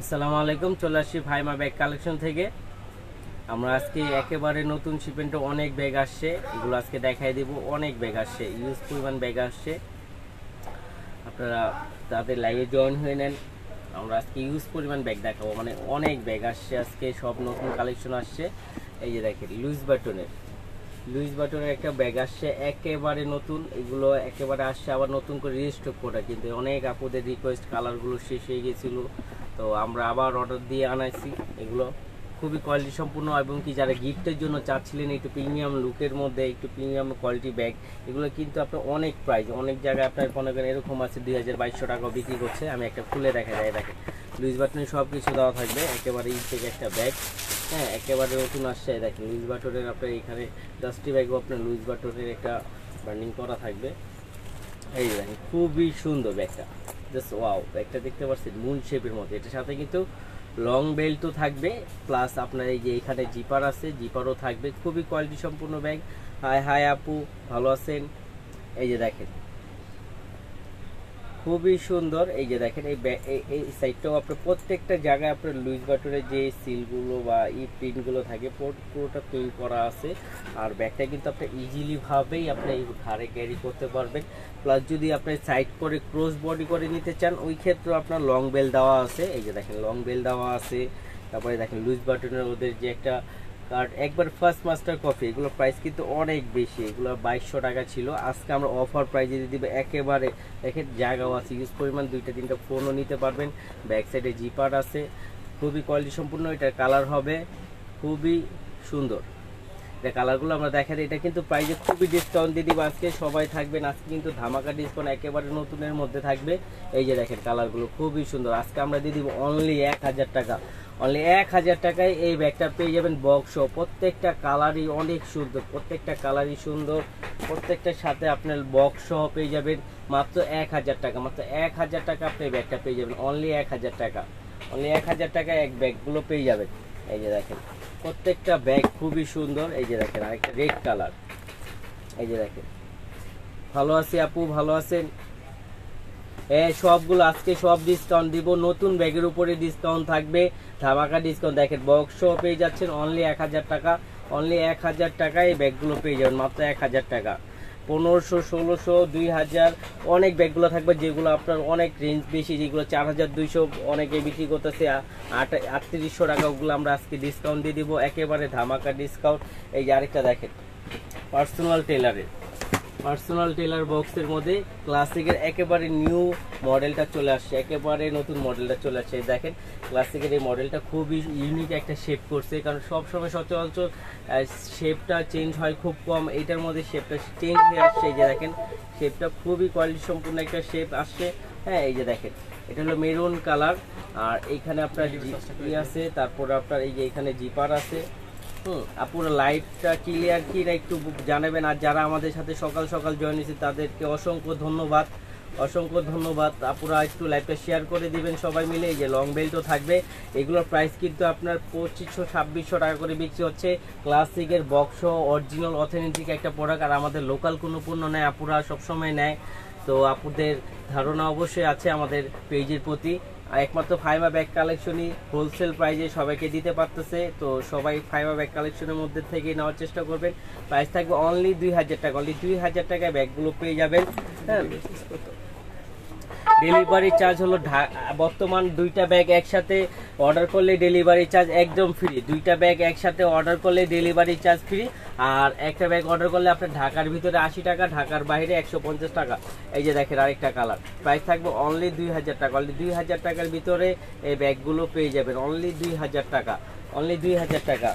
আসসালামু আলাইকুম, চলে আসছি ভাইমা ব্যাগ কালেকশন থেকে। আমরা আজকে একেবারে নতুন শিপমেন্টে অনেক ব্যাগ আসছে, এগুলো আজকে দেখাই দেব। অনেক ব্যাগ আসছে, ইউজ পরিমাণ ব্যাগ আসছে, আপনারা তাদের লাইভে জয়েন হয়ে নেন। আমরা আজকে ইউজ পরিমাণ ব্যাগ দেখাবো, মানে অনেক ব্যাগ আসছে আজকে, সব নতুন কালেকশন আসছে। এই যে দেখেন লুইস বাটনের একটা ব্যাগ আসছে একেবারে নতুন, এগুলো একেবারে আসছে আবার নতুন করে রিস্টক করা, কিন্তু অনেক আপুদের রিকোয়েস্ট, কালারগুলো শেষ হয়ে গেছিলো, তো আমরা আবার অর্ডার দিয়ে আনাইছি। এগুলো খুবই কোয়ালিটি সম্পূর্ণ, এবং কি যারা গিফটের জন্য চাচ্ছিলেন একটু প্রিমিয়াম লুকের মধ্যে একটু প্রিমিয়াম কোয়ালিটি ব্যাগ, এগুলো কিন্তু আপনার অনেক প্রাইস, অনেক জায়গায় আপনার মনে করেন এরকম আছে 2200 টাকাও বিক্রি করছে। আমি একটা খুলে দেখা যায়, দেখেন লুইস বাটনের সব কিছু দেওয়া থাকবে, একেবারে ইজ থেকে একটা ব্যাগ। হ্যাঁ, একেবারে নতুন আসছে। দেখেন লুইস বাটনের আপনার এখানে ডাস্টি ব্যাগও আপনার লুইস বাটনের একটা ব্র্যান্ডিং করা থাকবে। এই দেখেন খুবই সুন্দর ব্যাগটা, জাস্ট ওয়াও। ব্যাগটা দেখতে পাচ্ছেন মুন শেপের মধ্যে, এটার সাথে কিন্তু লং বেল্টও থাকবে, প্লাস আপনার এই যে এখানে জিপার আছে, জিপারও থাকবে। খুবই কোয়ালিটি সম্পূর্ণ ব্যাগ। হাই হাই আপু, ভালো আছেন? এই যে দেখেন খুবই সুন্দর। এই যে দেখেন এই সাইডটাও আপনার প্রত্যেকটা জায়গায় আপনার লুইস বাটনের যে সিলগুলো বা প্রিন্টগুলো থাকে পুরোটা প্রিন্ট করা আছে। আর ব্যাগটা কিন্তু আপনি ইজিলি ভাবেই আপনি ঘাড়ে ক্যারি করতে পারবেন। প্লাস যদি আপনি সাইড করে ক্রস বডি করে নিতে চান, ওই ক্ষেত্রে আপনার লং বেল দেওয়া আছে। এই যে দেখেন লং বেল দেওয়া আছে। তারপরে দেখেন লুইস বাটনের ওদের যে একটা কার্ড, একবার ফার্স্ট মাস্টার কফি, এগুলো প্রাইস কিন্তু অনেক বেশি, এগুলো 2200 টাকা ছিল। আজকে আমরা অফার প্রাইজে দিয়ে দিব একেবারে। দেখেন জায়গাও আছে ইউজ পরিমাণ, 2-3টা ফোনও নিতে পারবেন। ব্যাক সাইডে জিপার আছে, খুবই কোয়ালিটি সম্পূর্ণ। এটার কালার হবে খুবই সুন্দর। এটা কালারগুলো আমরা দেখাই, এটা কিন্তু প্রাইজে খুবই ডিসকাউন্ট দিয়ে দিব আজকে। সবাই থাকবেন আজকে, কিন্তু ধামাকা ডিসকাউন্ট একেবারে নতুনের মধ্যে থাকবে। এই যে দেখেন কালারগুলো খুবই সুন্দর, আজকে আমরা দিয়ে দিব অনলি 1000 টাকা। অনলি 1000 টাকায় এই ব্যাগটা পেয়ে যাবেন বক্স। প্রত্যেকটা কালারই অনেক সুন্দর, প্রত্যেকটা কালারই সুন্দর, প্রত্যেকটার সাথে আপনার বক্স পেয়ে যাবেন মাত্র 1000 টাকা। মাত্র 1000 টাকা আপনি ব্যাগটা পেয়ে যাবেন, অনলি 1000 টাকা। অনলি 1000 টাকায় এক ব্যাগগুলো পেয়ে যাবেন। এই যে দেখেন প্রত্যেকটা ব্যাগ খুবই সুন্দর। এই যে দেখেন আরেকটা রেড কালার। এই যে দেখেন, ভালো আছি আপু, ভালো আছেন? সবগুলো আজকে সব ডিসকাউন্ট দিব, নতুন ব্যাগের উপরে ডিসকাউন্ট থাকবে, ধামাকা ডিসকাউন্ট। দেখেন বক্স পেয়ে যাচ্ছেন অনলি 1000 টাকা। অনলি 1000 টাকায় এই ব্যাগগুলো পেয়ে যাবেন, মাত্র 1000 টাকা। 1500, 1600, 2000 অনেক ব্যাগগুলো থাকবে, যেগুলো আপনার অনেক রেঞ্জ বেশি, যেগুলো 4200 অনেকে বিক্রি করতেছে 3800 টাকা, ওগুলো আমরা আজকে ডিসকাউন্ট দিয়ে দিব, একেবারে ধামাকা ডিসকাউন্ট। এই যে আরেকটা দেখেন পার্সোনাল টেলার বক্সের মধ্যে ক্লাসিকের একেবারে নিউ মডেলটা চলে আসছে, একেবারে নতুন মডেলটা চলে আসছে। দেখেন ক্লাসিকের এই মডেলটা খুবই ইউনিক একটা শেপ করছে, কারণ সবসময় সচরাচর শেপটা চেঞ্জ হয় খুব কম, এটার মধ্যে শেপটা চেঞ্জ হয়ে আসছে। এই যে দেখেন শেপটা খুবই কোয়ালিটি সম্পূর্ণ একটা শেপ আসছে। হ্যাঁ, এই যে দেখেন এটা হলো মেরুন কালার, আর এইখানে আপনার ই আছে, তারপর আপনার এই যে এখানে জিপার আছে। আপুরা লাইভটা ক্লিয়ার কি না একটু জানাবেন। আর যারা আমাদের সাথে সকাল সকাল জয়েন হয়েছে তাদেরকে অসংখ্য ধন্যবাদ, অসংখ্য ধন্যবাদ। আপুরা একটু লাইভটা শেয়ার করে দিবেন সবাই মিলে। এই যে লং বেল্টও থাকবে, এগুলোর প্রাইস কিন্তু আপনার 2500-2600 টাকা করে বিক্রি হচ্ছে। ক্লাসিকের বক্স অরিজিনাল অথেন্টিক একটা প্রোডাক্ট, আর আমাদের লোকাল কোনো পণ্য নেয়, আপুরা সবসময় নেয়। তো আপুদের ধারণা অবশ্যই আছে আমাদের পেজের প্রতি। একমাত্র ফাইমা ব্যাগ কালেকশনই হোলসেল প্রাইজে সবাইকে দিতে পারতেছে, তো সবাই ফাইমা ব্যাগ কালেকশনের মধ্যে থেকে নেওয়ার চেষ্টা করবেন। প্রাইস থাকবে অনলি 2000 টাকা। অনলি 2000 টাকায় ব্যাগগুলো পেয়ে যাবেন। হ্যাঁ, ডেলিভারি চার্জ হলো বর্তমান 2টা ব্যাগ একসাথে অর্ডার করলে ডেলিভারি চার্জ একদম ফ্রি। 2টা ব্যাগ একসাথে অর্ডার করলে ডেলিভারি চার্জ ফ্রি, আর একটা ব্যাগ অর্ডার করলে আপনার ঢাকার ভিতরে 80 টাকা, ঢাকার বাইরে 150 টাকা। এই যে দেখেন আরেকটা কালার, প্রাইস থাকবে অনলি 2000 টাকা। অনলি 2000 টাকার ভিতরে এই ব্যাগগুলো পেয়ে যাবেন, অনলি 2000 টাকা। অনলি 2000 টাকা।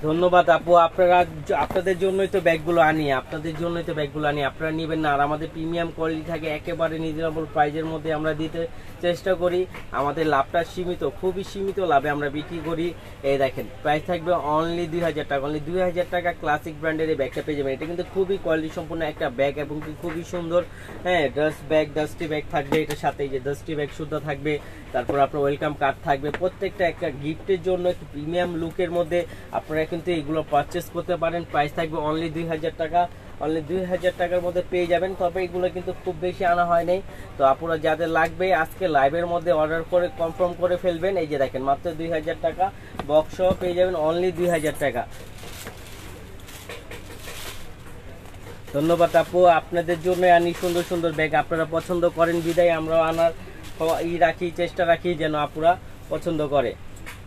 ধন্যবাদ আপু, আপনাদের জন্যই তো ব্যাগগুলো আনি, আপনারা নেবেন না। আর আমাদের প্রিমিয়াম কোয়ালিটি থাকে, একেবারে রিজনেবল প্রাইজের মধ্যে আমরা দিতে চেষ্টা করি। আমাদের লাভটা সীমিত, খুবই সীমিত লাভে আমরা বিক্রি করি। এই দেখেন প্রাইস থাকবে অনলি 2000 টাকা। অনলি 2000 টাকা ক্লাসিক ব্র্যান্ডের এই ব্যাগটা পেয়ে যাবেন। এটা কিন্তু খুবই কোয়ালিটি সম্পূর্ণ একটা ব্যাগ, এবং খুবই সুন্দর। হ্যাঁ, ডাস্টি ব্যাগ থাকবে এটার সাথে, এই যে ডাস্টি ব্যাগ শুদ্ধ থাকবে। তারপর আপনার ওয়েলকাম কার্ড থাকবে, প্রত্যেকটা একটা গিফটের জন্য একটু প্রিমিয়াম লুকের মধ্যে আপনারা কিন্তু এগুলো পারচেস করতে পারেন। প্রাইস থাকবে অনলি 2000 টাকা। অনলি 2000 টাকার মধ্যে পেয়ে যাবেন। তবে এগুলো কিন্তু খুব বেশি আনা হয় নাই, তো আপনারা যাদের লাগবে আজকে লাইভের মধ্যে অর্ডার করে কনফার্ম করে ফেলবেন। এই যে দেখেন মাত্র 2000 টাকা বক্স সহ পেয়ে যাবেন অনলি 2000 টাকা। ধন্যবাদ আপু, আপনাদের জন্য আনি সুন্দর সুন্দর ব্যাগ, আপনারা পছন্দ করেন বিদায় আমরা আনার চেষ্টা রাখি যেন আপুরা পছন্দ করে।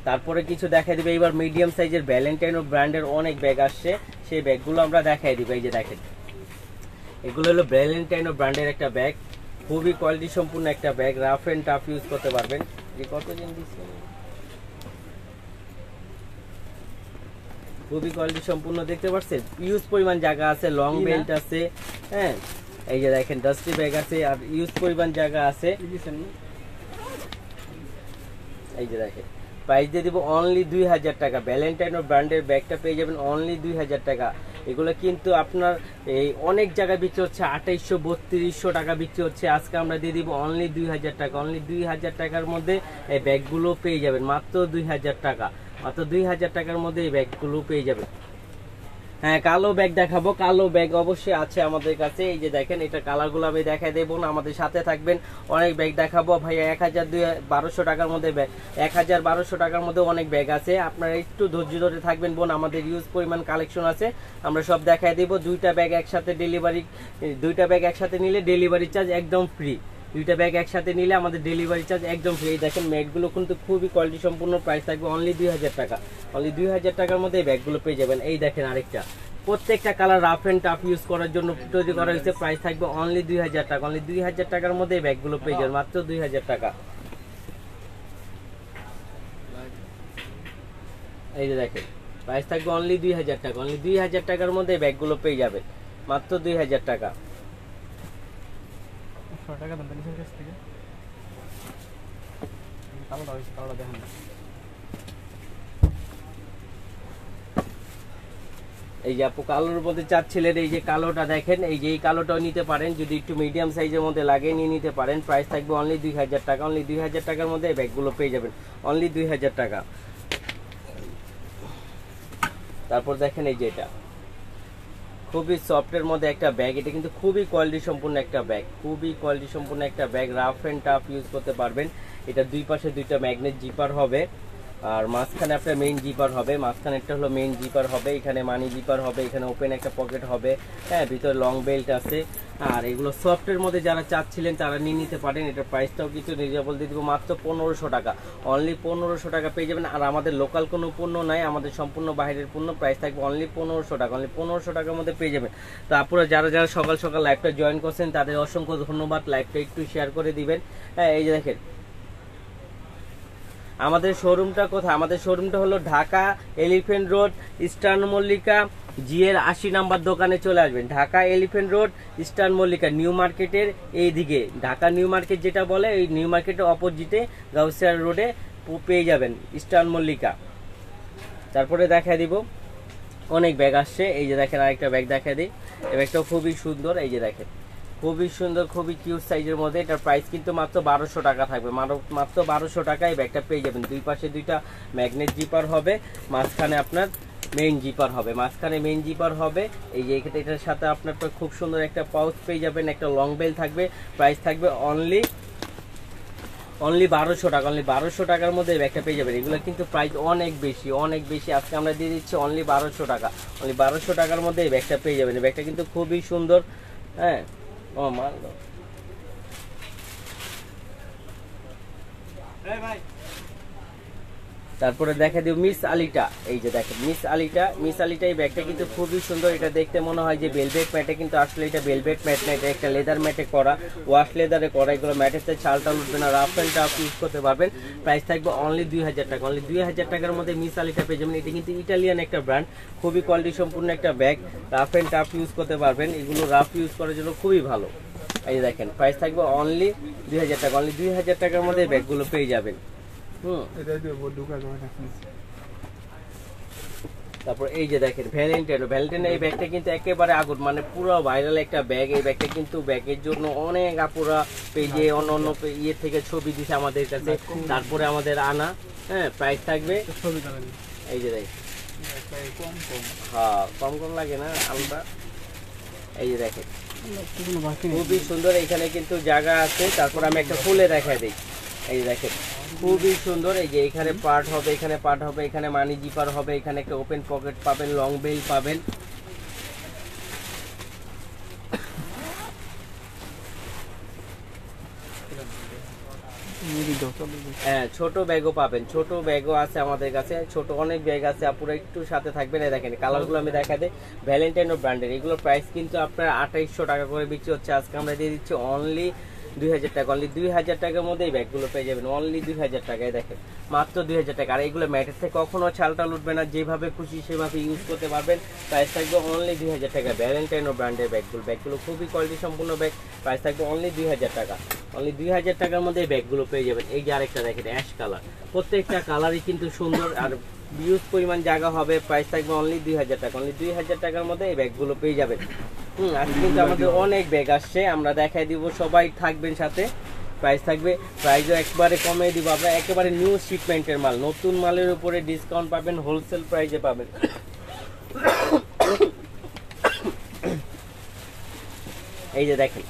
তারপরে কিছু দেখাই দিবে এবার মিডিয়াম সাইজের ভ্যালেন্টাইনো ব্র্যান্ডের অনেক ব্যাগ আসছে, সেই ব্যাগগুলো আমরা দেখাই দিব। এই যে দেখেন এগুলো হলো ভ্যালেন্টাইনো ব্র্যান্ডের একটা ব্যাগ, খুবই কোয়ালিটি সম্পূর্ণ একটা bag, rough and tough use করতে পারবেন। যে কতদিন দিচ্ছে, খুবই কোয়ালিটি সম্পূর্ণ, দেখতে পাচ্ছেন ইউজ পরিমাণ জায়গা আছে, লং বেল্ট আছে, হ্যাঁ এই যে দেখেন ডাস্টি ব্যাগ আছে আর ইউজ পরিমাণ জায়গা আছে। এই যে দেখেন প্রাইস দিয়ে দিব অনলি 2000 টাকা। ভ্যালেন্টাইনো ব্র্যান্ডের ব্যাগটা পেয়ে যাবেন অনলি 2000 টাকা। এগুলো কিন্তু আপনার এই অনেক জায়গায় বিক্রি হচ্ছে 2800-3200 টাকা বিক্রি হচ্ছে, আজকে আমরা দিয়ে দিব অনলি 2000 টাকা। অনলি 2000 টাকার মধ্যে এই ব্যাগগুলো পেয়ে যাবেন, মাত্র 2000 টাকা, মাত্র 2000 টাকার মধ্যে এই ব্যাগগুলো পেয়ে যাবেন। হ্যাঁ কালো ব্যাগ দেখাবো, কালো ব্যাগ অবশ্যই আছে আমাদের কাছে। এই যে দেখেন এটা কালারগুলো আমি দেখাই দেবো না, আমাদের সাথে থাকবেন, অনেক ব্যাগ দেখাবো ভাইয়া। 1200 টাকার মধ্যে ব্যাগ, 1200 টাকার মধ্যে অনেক ব্যাগ আছে, আপনারা একটু ধৈর্য ধরে থাকবেন বোন, আমাদের ইউজ পরিমাণ কালেকশন আছে, আমরা সব দেখাই দেবো। দুইটা ব্যাগ একসাথে নিলে ডেলিভারি চার্জ একদম ফ্রি, দুইটা ব্যাগ একসাথে নিলে আমাদের ডেলিভারি চার্জ একদম ফ্রি। দেখেন ম্যাটগুলো কিন্তু খুবই কোয়ালিটি সম্পূর্ণ, প্রাইস থাকবে অনলি 2000 টাকা। অনলি 2000 টাকার মধ্যে এই ব্যাগগুলো পেয়ে যাবেন। এই দেখেন আরেকটা, প্রত্যেকটা colour rough and tough use করার জন্য তৈরি করা হয়েছে, প্রাইস থাকবে অনলি 2000 টাকা। অনলি 2000 টাকার মধ্যে এই ব্যাগগুলো পেয়ে যাবেন, মাত্র 2000 টাকা। এই যে দেখেন প্রাইস থাকবে অনলি 2000 টাকা। অনলি 2000 টাকার মধ্যে এই ব্যাগগুলো পেয়ে যাবেন, মাত্র 2000 টাকা। টাকা দাম থেকে কালোটা হয়েছে, কালোটা দেখেন না। এই যে আপু কালোর মধ্যে চাচ্ছিলেন, এই যে কালোটা দেখেন, এই যে এই কালোটাও নিতে পারেন, যদি একটু মিডিয়াম সাইজের মধ্যে লাগে নিয়ে নিতে পারেন, প্রাইস থাকবে অনলি 2000 টাকা। অনলি 2000 টাকার মধ্যে এই ব্যাগগুলো পেয়ে যাবেন, অনলি 2000 টাকা। তারপর দেখেন এই যে এটা খুবই সফটের মধ্যে একটা ব্যাগ, এটা কিন্তু খুবই কোয়ালিটি সম্পূর্ণ একটা ব্যাগ, খুবই কোয়ালিটি সম্পূর্ণ একটা bag, rough and tough use করতে পারবেন। এটা দুই পাশে দুইটা ম্যাগনেট জিপার হবে, আর মাঝখানে আপনার মেইন জিপার হবে, মাঝখানে একটা হলো মেইন জিপার হবে, এখানে মানি জিপার হবে, এখানে ওপেন একটা পকেট হবে, হ্যাঁ ভিতরে লং বেল্ট আছে। আর এগুলো সফটের মধ্যে যারা চাচ্ছিলেন তারা নিয়ে নিতে পারেন। এটার প্রাইসটাও কিছু রিজনেবল দিয়ে দিব, মাত্র 1500 টাকা। অনলি 1500 টাকা পেয়ে যাবেন। আর আমাদের লোকাল কোনো পণ্য নাই, আমাদের সম্পূর্ণ বাইরের পণ্য, প্রাইস থাকবে অনলি 1500 টাকা। অনলি 1500 টাকার মধ্যে পেয়ে যাবেন। তো আপনারা যারা যারা সকাল সকাল লাইভটা জয়েন করছেন তাদের অসংখ্য ধন্যবাদ, লাইভটা একটু শেয়ার করে দিবেন। হ্যাঁ এই যে দেখেন আমাদের শোরুমটা কোথায়, আমাদের শোরুমটা হলো Dhaka Elephant Road Eastern Mallika জিএর 80 নাম্বার দোকানে চলে আসবেন। Dhaka Elephant Road Eastern Mallika new মার্কেটের এই দিকে, ঢাকা নিউ মার্কেট যেটা বলে এই নিউ মার্কেটের অপোজিটে গাউসিয়া রোডে পেয়ে যাবেন ইস্টার্ন মল্লিকা। তারপরে দেখা দিব অনেক ব্যাগ আসছে, এই যে দেখেন আরেকটা ব্যাগ দেখা দিই, এই ব্যাগটাও খুবই সুন্দর, এই যে দেখেন খুবই সুন্দর, খুবই কিউট সাইজের মধ্যে। এটার প্রাইস কিন্তু মাত্র 1200 টাকা থাকবে, মাত্র 1200 টাকায় ব্যাগটা পেয়ে যাবেন। দুই পাশে দুইটা ম্যাগনেট জিপার হবে, মাঝখানে আপনার মেইন জিপার হবে, মাঝখানে মেইন জিপার হবে। এই যে এটার সাথে আপনার খুব সুন্দর একটা পাউচ পেয়ে যাবেন, একটা লং বেল থাকবে, প্রাইস থাকবে অনলি 1200 টাকা। অনলি 1200 টাকার মধ্যে এই ব্যাগটা পেয়ে যাবেন। এগুলো কিন্তু প্রাইস অনেক বেশি, অনেক বেশি, আজকে আমরা দিয়ে দিচ্ছি অনলি 1200 টাকা। অনলি 1200 টাকার মধ্যে এই ব্যাগটা পেয়ে যাবেন। এই ব্যাগটা কিন্তু খুবই সুন্দর, হ্যাঁ ও মানলো তারপরে দেখা দিও মিস আলিটা, এই যে দেখেন মিস আলিটা এই ব্যাগটা কিন্তু খুবই সুন্দর। এটা দেখতে মনে হয় যে বেলভেট ম্যাটে, কিন্তু আসলে এটা বেলভেট ম্যাট না, এটা একটা লেদার ম্যাটে করা, ওয়াশ লেদারে করা। এগুলো ম্যাটের সাথে চালটা উঠবে না, রাফ অ্যান্ড টাফ ইউজ করতে পারবেন। প্রাইস থাকবে অনলি 2000 টাকা। অনলি 2000 টাকার মধ্যে মিস আলিটা পেয়ে যাবেন। এটা কিন্তু ইটালিয়ান একটা ব্র্যান্ড, খুবই কোয়ালিটি সম্পূর্ণ একটা bag, rough and tough use করতে পারবেন। এগুলো রাফ ইউজ করার জন্য খুবই ভালো। এই দেখেন প্রাইস থাকবে অনলি 2000 টাকা। অনলি 2000 টাকার মধ্যে ব্যাগগুলো পেয়ে যাবেন। তারপর এই যে দেখেন ভ্যালেন্টাইনো এই ব্যাগটা কিন্তু একেবারে আগুন, মানে পুরো ভাইরাল একটা ব্যাগ। এই ব্যাগটা কিন্তু ব্যাগের জন্য অনেক আপুরা পেজে অন্য অন্য ইয়ে থেকে ছবি দিছে আমাদের কাছে, তারপরে আমাদের আনা। হ্যাঁ প্রাইস থাকবে এই যে দেখেন, হ্যাঁ কম লাগে না আলাদা। এই যে দেখেন কোনো বাকি নেই। খুবই সুন্দর, এখানে কিন্তু জায়গা আছে। তারপর আমি একটা খুলে দেখা দিই, এই যে দেখেন খুবই সুন্দর। এই যে এখানে পার্ট হবে, এখানে পার্ট হবে, এখানে মানি জিপার হবে, এখানে একটা ওপেন পকেট পাবেন, লং বেল পাবেন। মিলি দাও, চলো দাও। হ্যাঁ, ছোট ব্যাগও পাবেন, ছোট ব্যাগও আছে আমাদের কাছে, ছোট অনেক ব্যাগ আছে। আপনারা একটু সাথে থাকবেন। এই দেখেন কালারগুলো আমি দেখা দিই, ভ্যালেন্টাইনো ব্র্যান্ডের। এগুলো প্রাইস কিন্তু আপনার 2800 টাকা করে বিক্রি হচ্ছে, আজকে আমরা দিয়ে দিচ্ছি অনলি 2000 টাকা। অনলি 2000 টাকার মধ্যে এই ব্যাগগুলো পেয়ে যাবেন, অনলি 2000 টাকায়। দেখেন মাত্র 2000 টাকা। আর এগুলো ম্যাটের থেকে কখনো ছালটা উঠবে না, যেভাবে খুশি সেভাবে ইউজ করতে পারবেন। প্রাইস থাকবে অনলি 2000 টাকা। ভ্যালেন্টাইনো ব্র্যান্ডের ব্যাগগুলো খুবই কোয়ালিটি সম্পূর্ণ ব্যাগ। প্রাইস থাকবে অনলি 2000 টাকা। অনলি 2000 টাকার মধ্যে এই ব্যাগগুলো পেয়ে যাবেন। এই যে আরেকটা দেখেন অ্যাশ কালার, প্রত্যেকটা কালারই কিন্তু সুন্দর আর বিউজ পরিমাণ জায়গা হবে। প্রাইস থাকবে অনলি 2000 টাকা। অনলি 2000 টাকার মধ্যে এই ব্যাগগুলো পেয়ে যাবেন। আজকে কিন্তু আমাদের অনেক ব্যাগ আসছে, আমরা দেখাই দিব, সবাই থাকবেন সাথে। প্রাইস থাকবে, প্রাইসও একবারে কমে দিব আমরা, একেবারে নিউ শিপমেন্টের মাল, নতুন মালের উপরে ডিসকাউন্ট পাবেন, হোলসেল প্রাইসে পাবেন। এই যে দেখেন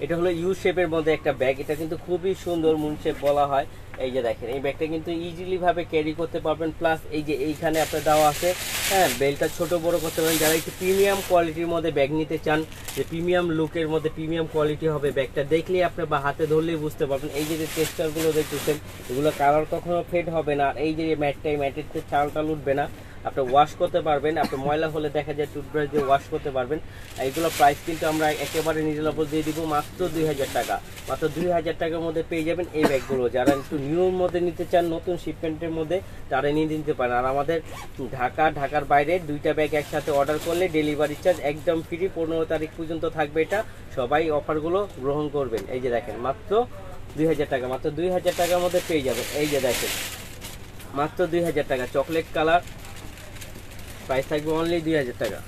এটা হলো ইউ শেপের মধ্যে একটা ব্যাগ, এটা কিন্তু খুবই সুন্দর, মুন শেপ বলা হয়। এই যে দেখেন এই ব্যাগটা কিন্তু ইজিলি ভাবে ক্যারি করতে পারবেন। প্লাস এই যে এইখানে আপনার দেওয়া আছে, হ্যাঁ, বেলটা ছোট বড় করতে পারেন। যারা একটু প্রিমিয়াম কোয়ালিটির মধ্যে ব্যাগ নিতে চান, যে প্রিমিয়াম লুকের মধ্যে প্রিমিয়াম কোয়ালিটি হবে, ব্যাগটা দেখলেই আপনি বা হাতে ধরলেই বুঝতে পারবেন। এই যে টেক্সচারগুলো দেখতেছেন, এগুলো কালার কখনো ফেড হবে না। আর এই যে ম্যাটের চালটা উঠবে না, আপনি ওয়াশ করতে পারবেন। আপনি ময়লা হলে দেখা যায় টুথব্রাশ দিয়ে ওয়াশ করতে পারবেন। এগুলো প্রাইস কিন্তু আমরা একেবারে রিজনেবল দিয়ে দিব, মাত্র 2000 টাকা। মাত্র 2000 টাকার মধ্যে পেয়ে যাবেন এই ব্যাগগুলো। যারা একটু নিউর মধ্যে নিতে চান, নতুন শিপমেন্টের মধ্যে, তারা নিয়ে নিতে পারেন। আর আমাদের ঢাকার বাইরে দুইটা ব্যাগ একসাথে অর্ডার করলে ডেলিভারি চার্জ একদম ফ্রি। 15 তারিখ পর্যন্ত থাকবে এটা, সবাই অফারগুলো গ্রহণ করবেন। এই যে দেখেন মাত্র 2000 টাকা, মাত্র 2000 টাকার মধ্যে পেয়ে যাবেন। এই যে দেখেন মাত্র 2000 টাকা, চকলেট কালার। প্রাইস থাকবে অনলি 2000 টাকা।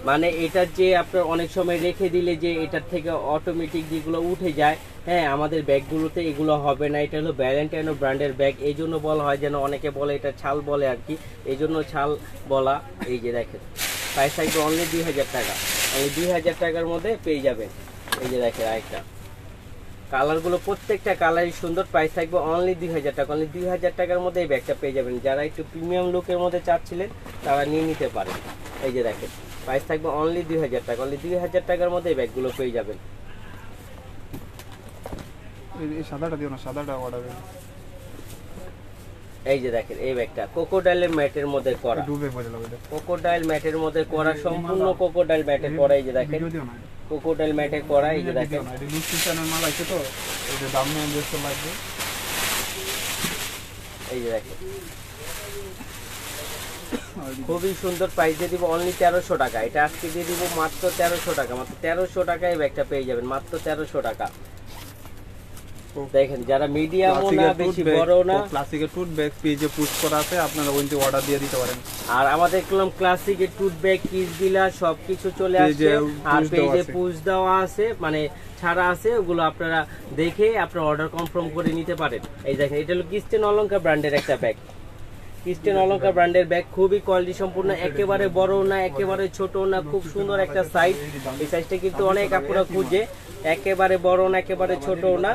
মানে এটা যে আপনার অনেক সময় রেখে দিলে যে এটার থেকে অটোমেটিক যেগুলো উঠে যায়, হ্যাঁ, আমাদের ব্যাগগুলোতে এগুলো হবে না। এটা হলো ভ্যালেন্টাইনো ব্র্যান্ডের ব্যাগ, এই জন্য বলা হয়, যেন অনেকে বলে এটা ছাল বলে আর কি, এই জন্য ছাল বলা। এই যে দেখেন প্রাইস থাকবে অনলি 2000 টাকা। অনলি 2000 টাকার মধ্যে পেয়ে যাবেন। এই যে দেখেন আরেকটা, কালারগুলো প্রত্যেকটা কালারই সুন্দর। প্রাইস থাকবে অনলি 2000 টাকা। অনলি 2000 টাকার মধ্যে এই ব্যাগটা পেয়ে যাবেন। যারা একটু প্রিমিয়াম লুকের মধ্যে চাচ্ছিলেন, তারা নিয়ে নিতে পারেন। এই যে দেখেন প্রাইস থাকবে অনলি 2000 টাকা। অনলি 2000 টাকার মধ্যে এই ব্যাগগুলো পেয়ে যাবেন। এই সাদাটা দিও না, সাদাটা অর্ডার এই যে দেখেন এই ব্যাগটা কোকোডাইলের ম্যাটের মধ্যে করা, ডুবে পড়ে যাবে এটা। কোকোডাইল ম্যাটের মধ্যে করা, সম্পূর্ণ কোকোডাইল ম্যাটের করা। এই যে দেখেন ভিডিও দিও না, কোকোডাইল ম্যাটের করা। এই যে দেখেন এটা লুসিসানের মাল আছে তো, এটা দাম নিয়ে বেশি লাগবে। এই যে দেখেন খুবই সুন্দর। প্রাইস দিয়ে দিব অনলি 1300 টাকা। এটা আজকে দিয়ে দিব মাত্র 1300 টাকা। মাত্র 1300 টাকায় এই ব্যাগটা পেয়ে যাবেন, মাত্র 1300 টাকা। দেখেন যারা মিডিয়ামও না বেশি বড় না, ক্লাসিকের টুথ ব্যাগ পেজে পুশ করা আছে, আপনারা ওইতে অর্ডার দিয়ে দিতে পারেন। আর আমাদের কলম ক্লাসিকের টুথ ব্যাগ, কিস বিলা সবকিছু চলে আসছে। আর পেজে পুশ দেওয়া আছে, মানে ছাড়া আছে, ওগুলো আপনারা দেখে আপনারা অর্ডার কনফার্ম করে নিতে পারেন। এই দেখেন এটা হলো কিস্টেন অলংকার ব্র্যান্ডের একটা ব্যাগ, কিস্টেন অলংকার ব্র্যান্ডের ব্যাগ, খুবই কোয়ালিটি সম্পূর্ণ, একেবারে বড় না একেবারে ছোট না, খুব সুন্দর একটা সাইজ। এই সাইজটা কিন্তু অনেক আপুরা খুঁজে, একেবারে বড় না একেবারে ছোট না।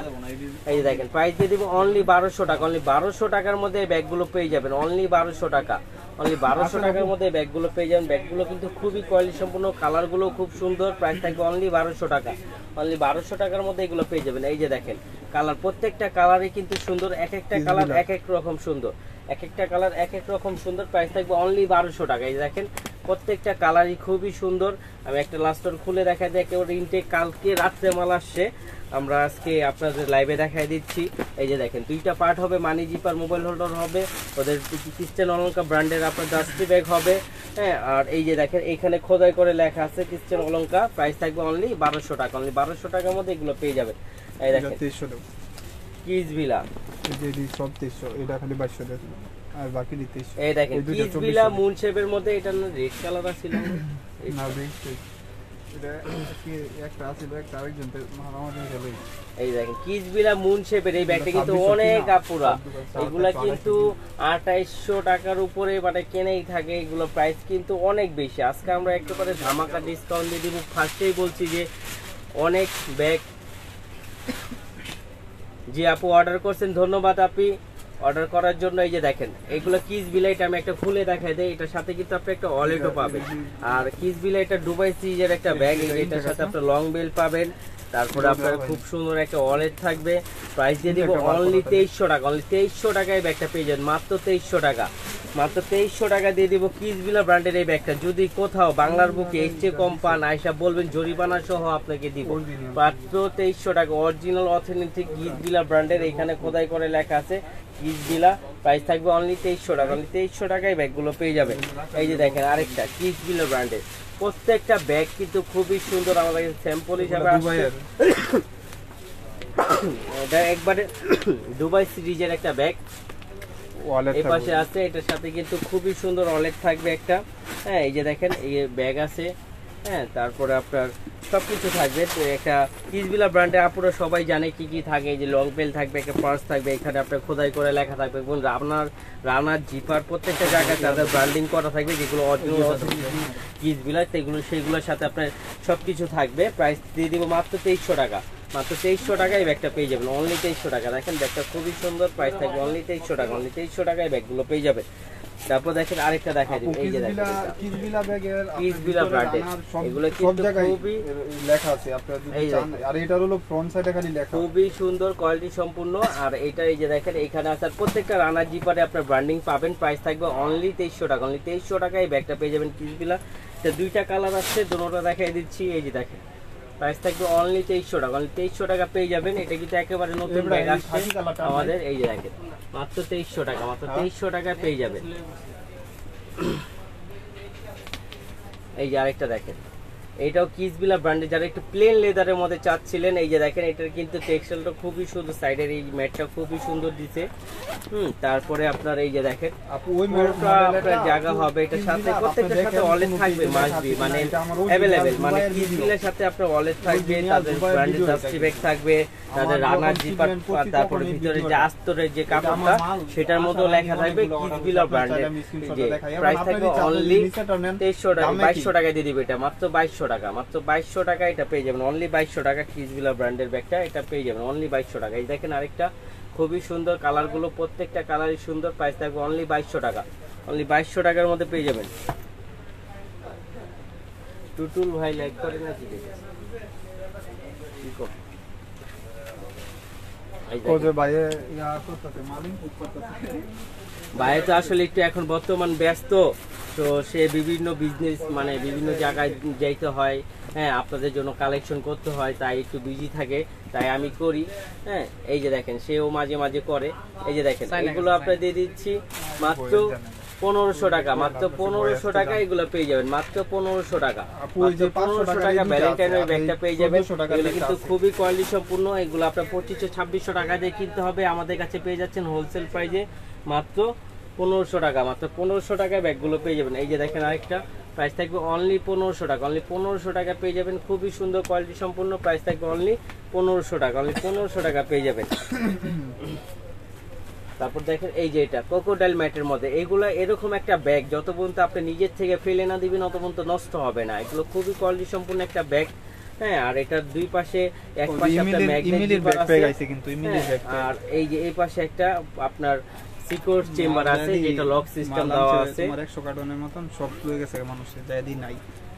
এই যে দেখেন প্রাইস দিয়ে দিব অনলি 1200 টাকা। অনলি 1200 টাকার মধ্যে এই ব্যাগগুলো পেয়ে যাবেন, অনলি 1200 টাকা। অনলি 1200 টাকার মধ্যে এই ব্যাগগুলো পেয়ে যাবেন। ব্যাগগুলো কিন্তু খুবই কোয়ালিটি সম্পূর্ণ, কালারগুলো খুব সুন্দর। প্রাইস থাকবে অনলি 1200 টাকা। অনলি 1200 টাকার মধ্যে এগুলো পেয়ে যাবেন। এই যে দেখেন কালার, প্রত্যেকটা কালারই কিন্তু সুন্দর, এক একটা কালার এক এক রকম সুন্দর, এক একটা কালার এক এক রকম সুন্দর। প্রাইস থাকবে অনলি 1200 টাকা। এই দেখেন প্রত্যেকটা কালারই খুবই সুন্দর। আমি একটা লাস্টর খুলে দেখাই দিই, একেবারে ইনটেক, কালকে রাত্রে মাল আসছে, আমরা আজকে আপনাদের লাইভে দেখাই দিচ্ছি। এই যে দেখেন দুইটা পার্ট হবে, মানি জিপার মোবাইল হোল্ডার হবে, ওদের কিস্টেন অলংকার ব্র্যান্ডের আপনার ডাস্টি ব্যাগ হবে, হ্যাঁ। আর এই যে দেখেন এখানে খোদাই করে লেখা আছে কিস্টেন অলংকার। প্রাইস থাকবে অনলি 1200 টাকা। অনলি 1200 টাকার মধ্যে এগুলো পেয়ে যাবেন। এই দেখেন 2300 কিস বিলা, এই যে সব 2300, এটা খালি 2200 দেন, আর বাকি 2300। এই দেখেন কিস বিলা মুন শেপের মধ্যে, এটা রেড কালার ছিল না, এটা কি একটা আছে একটা আরেকজন মারামারি চলে। এই দেখেন কিসবিলা মুন শেপের এই ব্যাগটা কিন্তু অনেক আপুরা, এগুলা কিন্তু 2800 টাকার উপরে মানে কেনেই থাকে, এগুলো প্রাইস কিন্তু অনেক বেশি। আজকে আমরা একেবারে ধামাকা ডিসকাউন্ট দিয়ে দিব। ফার্স্টেই বলছি যে অনেক ব্যাগ যে আপু অর্ডার করছেন, ধন্যবাদ আপনি অর্ডার করার জন্য। এই যে দেখেন এগুলো কিসবিলা, এটা আমি একটা খুলে দেখাই দেই। এটার সাথে কিন্তু আপনি একটা ওয়ালেটও পাবেন। আর কিসবিলা এটা দুবাই সিরিজের একটা ব্যাগ, এটার সাথে আপনি লং বেল্ট পাবেন, তারপরে আপনার খুব সুন্দর একটা ওয়ালেট থাকবে। প্রাইস দিয়ে দিব অনলি 2300 টাকা। অনলি 2300 টাকায় ব্যাগটা পেয়ে যাবেন, মাত্র 2300 টাকা। মাত্র 2300 টাকা দিয়ে দিব কিসবিলা ব্র্যান্ডের এই ব্যাগটা। যদি কোথাও বাংলার বুকে এর চেয়ে কম পান, আয়সা বলবেন, জরিমানা সহ আপনাকে দিব। মাত্র 2300 টাকা অরিজিনাল অথেন্টিক কিসবিলা ব্র্যান্ডের, এখানে খোদাই করে লেখা আছে কিসবিলা। প্রাইস থাকবে অনলি 2300 টাকা। অনলি 2300 টাকায় ব্যাগগুলো পেয়ে যাবেন। এই যে দেখেন আরেকটা কিসবিলা ব্র্যান্ডের, প্রত্যেকটা ব্যাগ কিন্তু খুবই সুন্দর। আমাদের স্যাম্পল হিসাবে আসছে, এটা একবারে দুবাই সিরিজের একটা ব্যাগ। এই পাশে আছে, এটার সাথে কিন্তু খুবই সুন্দর ওয়ালেট থাকবে একটা। হ্যাঁ এই যে দেখেন এই ব্যাগ আছে। হ্যাঁ তারপরে আপনার সবকিছু থাকবে। তো একটা কিসবিলা ব্র্যান্ডে আপুরা সবাই জানে কি কি থাকে। এই যে লং বেল থাকবে, একটা পার্স থাকবে, এখানে আপনার খোদাই করে লেখা থাকবে এবং রানার জিপার প্রত্যেকটা জায়গায় তাদের ব্র্যান্ডিং করা থাকবে, যেগুলো অরিজিনাল কিসবিলা সেইগুলোর সাথে আপনার সবকিছু থাকবে। প্রাইস দিয়ে দিব মাত্র 2300 টাকা। মাত্র 2300 টাকায় ব্যাগটা পেয়ে যাবেন, অনলি 2300 টাকা। দেখেন ব্যাগটা খুবই সুন্দর, প্রাইস থাকবে অনলি 2300 টাকা। অনলি 2300 টাকায় ব্যাগগুলো পেয়ে যাবেন। তারপর দেখেন আরেকটা দেখাই দিই। এই যে দেখেন কিসবিলা ব্যাগের কিসবিলা ব্র্যান্ডের, এগুলো কিন্তু খুবই লেখা আছে আপনারা যদি চান। আর এটার হলো ফ্রন্ট সাইডে খালি লেখা, খুবই সুন্দর কোয়ালিটি সম্পূর্ণ। আর এটা এই যে দেখেন এখানে আসার প্রত্যেকটা রানার জিপারে আপনার ব্র্যান্ডিং পাবেন। প্রাইস থাকবে অনলি 2300 টাকা। অনলি 2300 টাকায় ব্যাগটা পেয়ে যাবেন কিসবিলা। তো দুইটা কালার আছে, দুটোটা দেখাই দিচ্ছি। এই যে দেখেন প্রাইস থাকবে অনলি 2300 টাকা। অনলি 2300 টাকা পেয়ে যাবেন। এটা কিন্তু একেবারে নতুন ব্যাগ আসছে আমাদের। এই যে দেখেন মাত্র 2300 টাকা। মাত্র 2300 টাকা পেয়ে যাবেন। এই যে আরেকটা দেখেন, এটাও কিসবিলা ব্র্যান্ডে, যারা একটু প্লেন লেদারের মধ্যে চাচ্ছিলেন। এই যে দেখেন এটার কিন্তু টেক্সচারটা খুবই সুন্দর, সাইডের এই ম্যাটটা খুবই সুন্দর দিছে। তারপরে আপনার এই যে দেখেন আপনার জায়গা হবে, এটার সাথে প্রত্যেকটার সাথে ওয়ালেট থাকবে, মাসবি মানে অ্যাভেলেবেল, মানে কিসবিলার সাথে আপনার ওয়ালেট থাকবে, তাদের ব্র্যান্ডের ডাস্টি ব্যাগ থাকবে, তাদের রানার জিপার, তারপরে ভিতরে যে আস্তরের যে কাপড়টা সেটার মধ্যে লেখা থাকবে কিসবিলা ব্র্যান্ডের। যে প্রাইস থাকবে অনলি 2300 টাকা। 2200 টাকা দিয়ে দিবে এটা, মাত্র 2200 টাকা। মাত্র 2200 টাকা এটা পেয়ে যাবেন। অনলি 2200 টাকা কিসবিলা ব্র্যান্ডের ব্যাগটা এটা পেয়ে যাবেন অনলি 2200 টাকা। এই দেখেন আরেকটা খুবই সুন্দর, কালারগুলো প্রত্যেকটা কালারই সুন্দর। প্রাইস থাকবে অনলি 2200 টাকা। অনলি 2200 টাকার মধ্যে পেয়ে যাবেন। টুটুল ভাই লাইক করে না কি দেখেন? ভাই তো আসলে একটু এখন বর্তমান ব্যস্ত, তো সে বিভিন্ন বিজনেস মানে বিভিন্ন জায়গায় যাইতে হয়। হ্যাঁ আপনাদের জন্য কালেকশন করতে হয়, তাই একটু বিজি থাকে, তাই আমি করি। হ্যাঁ এই যে দেখেন সেও মাঝে মাঝে করে। এই যে দেখেন এগুলো আপনার দিয়ে দিচ্ছি মাত্র 1500 টাকা। মাত্র 1500 টাকা এগুলো পেয়ে যাবেন। মাত্র 1500 টাকা। 1500 টাকা ভ্যালেন্টাইনের ব্যাগটা পেয়ে যাবেন। এগুলো কিন্তু খুবই কোয়ালিটি সম্পূর্ণ। এগুলো আপনার 2500-2600 টাকা দিয়ে কিনতে হবে, আমাদের কাছে পেয়ে যাচ্ছেন হোলসেল প্রাইসে মাত্র 1500 টাকা। মাত্র 1500 টাকায় ব্যাগগুলো পেয়ে যাবেন। এই যে দেখেন আরেকটা প্রাইস থাকবে অনলি 1500 টাকা। অনলি 1500 টাকা পেয়ে যাবেন, খুবই সুন্দর কোয়ালিটি সম্পূর্ণ। প্রাইস থাকবে অনলি 1500 টাকা। অনলি 1500 টাকা পেয়ে যাবেন। তারপর দেখেন এই যে এটা ক্রোকোডাইল ম্যাটের মধ্যে, এগুলো এরকম একটা ব্যাগ যত পর্যন্ত আপনি নিজের থেকে ফেলে না দিবেন তত পর্যন্ত নষ্ট হবে না। এগুলো খুবই কোয়ালিটি সম্পূর্ণ একটা ব্যাগ। হ্যাঁ আর এটার দুই পাশে, এক পাশে আপনার ম্যাগনেটিক আছে কিন্তু আর এই যে এই পাশে একটা আপনার সিকিউর চেম্বার আছে, যেটা লক সিস্টেম দেওয়া আছে। তোমার 100 কার্টনের মতন সব লয়ে গেছে মানুষের জায়দি নাই।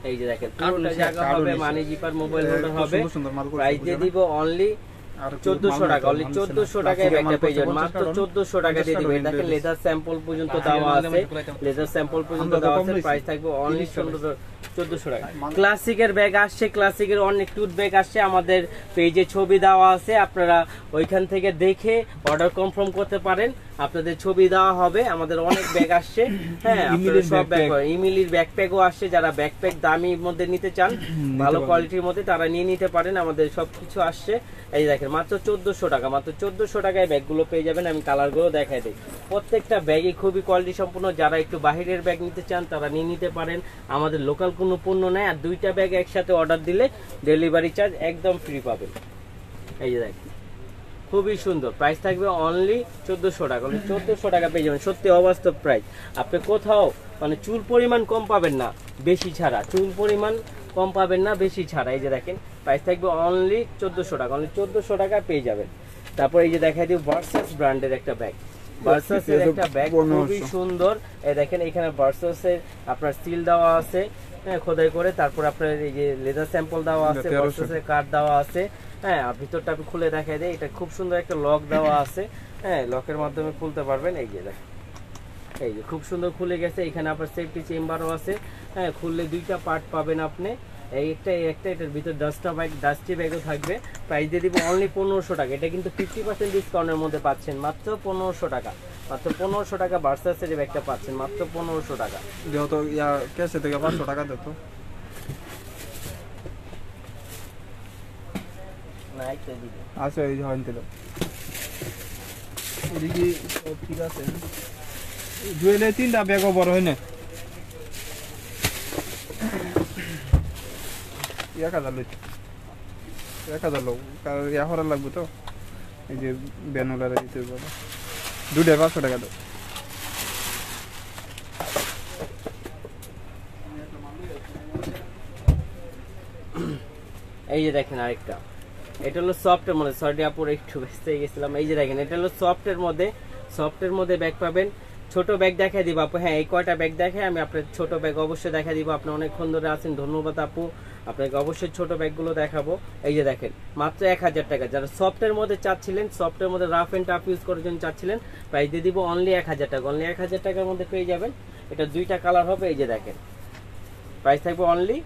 এই যে দেখেন পুরোটা জায়গা হবে, মানি জিপার মোবাইল হোল্ডার হবে। প্রাইস দিয়ে দিব অনলি 1400 টাকা। অনলি 1400 টাকায় ব্যাগটা পেয়ে যাবেন। মাত্র 1400 টাকা দিয়ে দিবেন। দেখেন লেদার স্যাম্পল পর্যন্ত দেওয়া আছে, লেদার স্যাম্পল পর্যন্ত দেওয়া আছে। প্রাইস থাকবে অনলি 1400 টাকা। ক্লাসিকের ব্যাগ আসছে, ক্লাসিকের অনেক টুথ ব্যাগ আসছে, আমাদের পেজে ছবি দেওয়া আছে, আপনারা ওইখান থেকে দেখে অর্ডার কনফার্ম করতে পারেন। আপনাদের ছবি দেওয়া হবে। আমাদের অনেক ব্যাগ আসছে। হ্যাঁ আপনারা সব ব্যাগ, ইমিলির ব্যাকপ্যাকও আসছে। যারা ব্যাকপ্যাক দামির মধ্যে নিতে চান, ভালো কোয়ালিটির মধ্যে, তারা নিয়ে নিতে পারেন। আমাদের সবকিছু আসছে। এই দেখেন মাত্র 1400 টাকা। মাত্র 1400 টাকায় ব্যাগগুলো পেয়ে যাবেন। আমি কালারগুলো দেখাই দিই। প্রত্যেকটা ব্যাগই খুবই কোয়ালিটি সম্পূর্ণ। যারা একটু বাহিরের ব্যাগ নিতে চান তারা নিয়ে নিতে পারেন। আমাদের লোকাল সম্পূর্ণ পণ্য নেয় আর 2টা ব্যাগ একসাথে অর্ডার দিলে ডেলিভারি চার্জ একদম ফ্রি পাবেন। এই যে দেখেন খুবই সুন্দর, প্রাইস থাকবে অনলি 1400 টাকা। 1400 টাকা পেয়ে যাবেন, সত্যি অবাস্তব প্রাইস। আপনি কোথাও মানে চুল পরিমাণ কম পাবেন না বেশি ছাড়া, চুল পরিমাণ কম পাবেন না বেশি ছাড়া। এই যে দেখেন প্রাইস থাকবে অনলি 1400 টাকা, অনলি 1400 টাকা পেয়ে যাবেন। তারপর এই যে দেখাই দিই ভার্সাস ব্র্যান্ডের একটা ব্যাগ, ভার্সাসের একটা ব্যাগ খুবই সুন্দর। এই দেখেন এখানে ভার্সাসের আপনার সিল দেওয়া আছে, হ্যাঁ খোদাই করে, তারপর আপনার এই যে লেদার স্যাম্পল দেওয়া আছে, ভার্সাসের কার্ড দেওয়া আছে, হ্যাঁ আর ভিতরটা আমি খুলে দেখাই দিই। এটা খুব সুন্দর একটা লক দেওয়া আছে, হ্যাঁ লকের মাধ্যমে খুলতে পারবেন। এই যে দেখেন এই যে খুব সুন্দর খুলে গেছে। এখানে আপনার সেফটি চেম্বারও আছে, হ্যাঁ খুললে 2টা পার্ট পাবেন আপনি, এই একটা এটার ভিতর ডাস্টি ব্যাগও থাকবে। প্রাইস দিয়ে দিব অনলি 1500 টাকা। এটা কিন্তু 50% ডিসকাউন্টের মধ্যে পাচ্ছেন মাত্র 1500 টাকা, মাত্র 1500 টাকা ভার্সাসের এই ব্যাগটা পাচ্ছেন মাত্র 1500 টাকা। যেহেতু ক্যাশে থেকে 500 টাকা দিত না একটা দিবে আচ্ছা এই যে হইন দিল এদিকে সব ঠিক আছে। জুয়েলে 3টা ব্যাগও বড় হয় না 1000 লইতে 1000 লোক কারণ হরা লাগবে তো। এই যে ব্যানোলারে দিতে বলে 2টা 500 টাকা দাও। এই যে দেখেন আরেকটা, এটা হলো সফটের মধ্যে, সরি আপুর একটু ব্যস্ত হয়ে গেছিলাম। এই যে দেখেন এটা হলো সফটের মধ্যে ব্যাগ পাবেন। ছোট ব্যাগ দেখাই দিব আপু, হ্যাঁ এই কয়টা ব্যাগ দেখে আমি আপনার ছোট ব্যাগ অবশ্যই দেখাই দিব। আপনি অনেকক্ষণ ধরে আছেন, ধন্যবাদ আপু, আপনাকে অবশ্যই ছোট ব্যাগগুলো দেখাবো। এই যে দেখেন মাত্র 1000 টাকা। যারা সফটের মধ্যে চাচ্ছিলেন, সফটের মধ্যে রাফ এন্ড টাফ ইউজ করার জন্য চাচ্ছিলেন, প্রাইস দিয়ে দিব অনলি 1000 টাকা, অনলি 1000 টাকার মধ্যে পেয়ে যাবেন। এটা 2টা কালার হবে। এই যে দেখেন প্রাইস থাকবে অনলি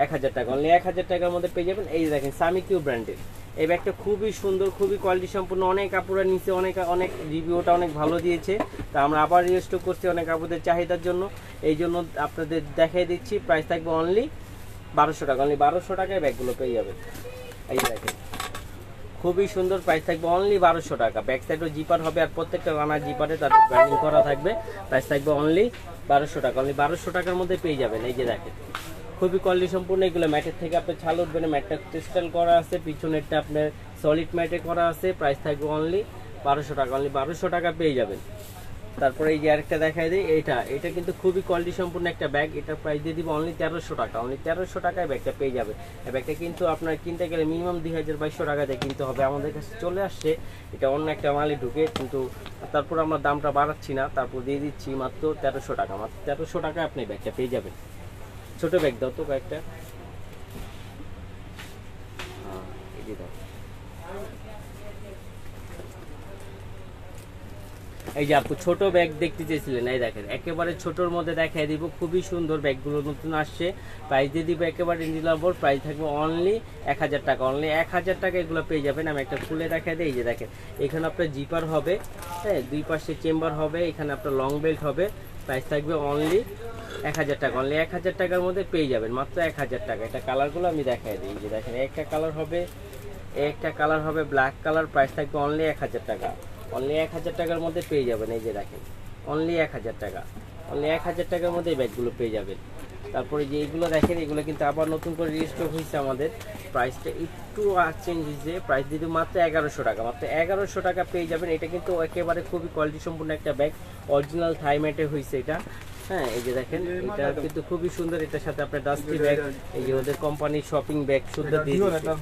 1000 টাকা, অনলি 1000 টাকার মধ্যে পেয়ে যাবেন। এই যে দেখেন সামি কিউ ব্র্যান্ডের এই ব্যাগটা খুবই সুন্দর, খুবই কোয়ালিটি সম্পূর্ণ। অনেক আপুরা নিচে অনেক রিভিউটা অনেক ভালো দিয়েছে, তা আমরা আবার রিস্টক করছি অনেক আপুদের চাহিদার জন্য, এই জন্য আপনাদের দেখাই দিচ্ছি। প্রাইস থাকবে অনলি 1200 টাকা, অনলি 1200 টাকায় ব্যাগগুলো পেয়ে যাবেন। এই যে দেখেন খুবই সুন্দর, প্রাইস থাকবে অনলি 1200 টাকা। ব্যাক সাইডও জিপার হবে আর প্রত্যেকটা রানার জিপারে তাদের ব্র্যান্ডিং করা থাকবে। প্রাইস থাকবে অনলি 1200 টাকা, অনলি 1200 টাকার মধ্যে পেয়ে যাবেন। এই যে দেখেন খুবই কোয়ালিটি সম্পূর্ণ। এগুলো ম্যাটের থেকে আপনি ছাল উঠবেন, ম্যাটটা ক্রিস্টাল করা আছে, পিছনেরটা আপনার সলিড ম্যাটে করা আছে। প্রাইস থাকবে অনলি 1200 টাকা, অনলি 1200 টাকা পেয়ে যাবেন। তারপরে এই যে আরেকটা দেখাই দিই, এটা কিন্তু খুবই কোয়ালিটি সম্পূর্ণ একটা ব্যাগ। এটার প্রাইস দিয়ে দিব অনলি 1300 টাকা, অনলি 1300 টাকায় ব্যাগটা পেয়ে যাবে। এই ব্যাগটা কিন্তু আপনার কিনতে গেলে মিনিমাম 2200 টাকা দিয়ে কিনতে হবে। আমাদের কাছে চলে আসছে এটা অন্য একটা মালই ঢুকে, কিন্তু তারপর আমরা দামটা বাড়াচ্ছি না, তারপর দিয়ে দিচ্ছি মাত্র 1300 টাকা। মাত্র 1300 টাকায় আপনি ব্যাগটা পেয়ে যাবেন। ছোট ব্যাগ দাও তো কয়েকটা, এই যে দাও। এই যে আপু ছোট ব্যাগ দেখতে চেয়েছিলেন, এই দেখেন একেবারে ছোটর মধ্যে দেখাই দিব, খুবই সুন্দর ব্যাগগুলো নতুন আসছে। প্রাইস দিয়ে দিব একেবারে রিজনেবল, প্রাইস থাকবে অনলি 1000 টাকা, অনলি 1000 টাকা এগুলো পেয়ে যাবেন। আমি একটা খুলে দেখাই দিই। এই যে দেখেন এখানে আপনার জিপার হবে, হ্যাঁ 2 পাশে চেম্বার হবে, এখানে আপনার লং বেল্ট হবে। প্রাইস থাকবে অনলি 1000 টাকা, অনলি 1000 টাকার মধ্যে পেয়ে যাবেন, মাত্র 1000 টাকা। এটা কালারগুলো আমি দেখাই দিই। যে দেখেন একটা কালার হবে ব্ল্যাক কালার। প্রাইস থাকবে অনলি 1000 টাকা, অনলি 1000 টাকার মধ্যে পেয়ে যাবেন। এই যে দেখেন অনলি 1000 টাকা, অনলি 1000 টাকার মধ্যে এই ব্যাগগুলো পেয়ে যাবেন। তারপরে যে এইগুলো দেখেন এগুলো কিন্তু আবার নতুন করে রিস্টক হয়েছে আমাদের, প্রাইসটা একটু চেঞ্জ হয়েছে। প্রাইস দিতে মাত্র 1100 টাকা, মাত্র 1100 টাকা পেয়ে যাবেন। এটা কিন্তু একেবারে খুবই কোয়ালিটি সম্পূর্ণ একটা ব্যাগ, অরিজিনাল থাইম্যাটে হয়েছে এটা, হ্যাঁ এই যে দেখেন এটা কিন্তু খুবই সুন্দর। এটার সাথে আপনার ডাস্টি ব্যাগ, এই যে ওদের কোম্পানির শপিং ব্যাগ শুদ্ধ দিয়ে দিচ্ছে,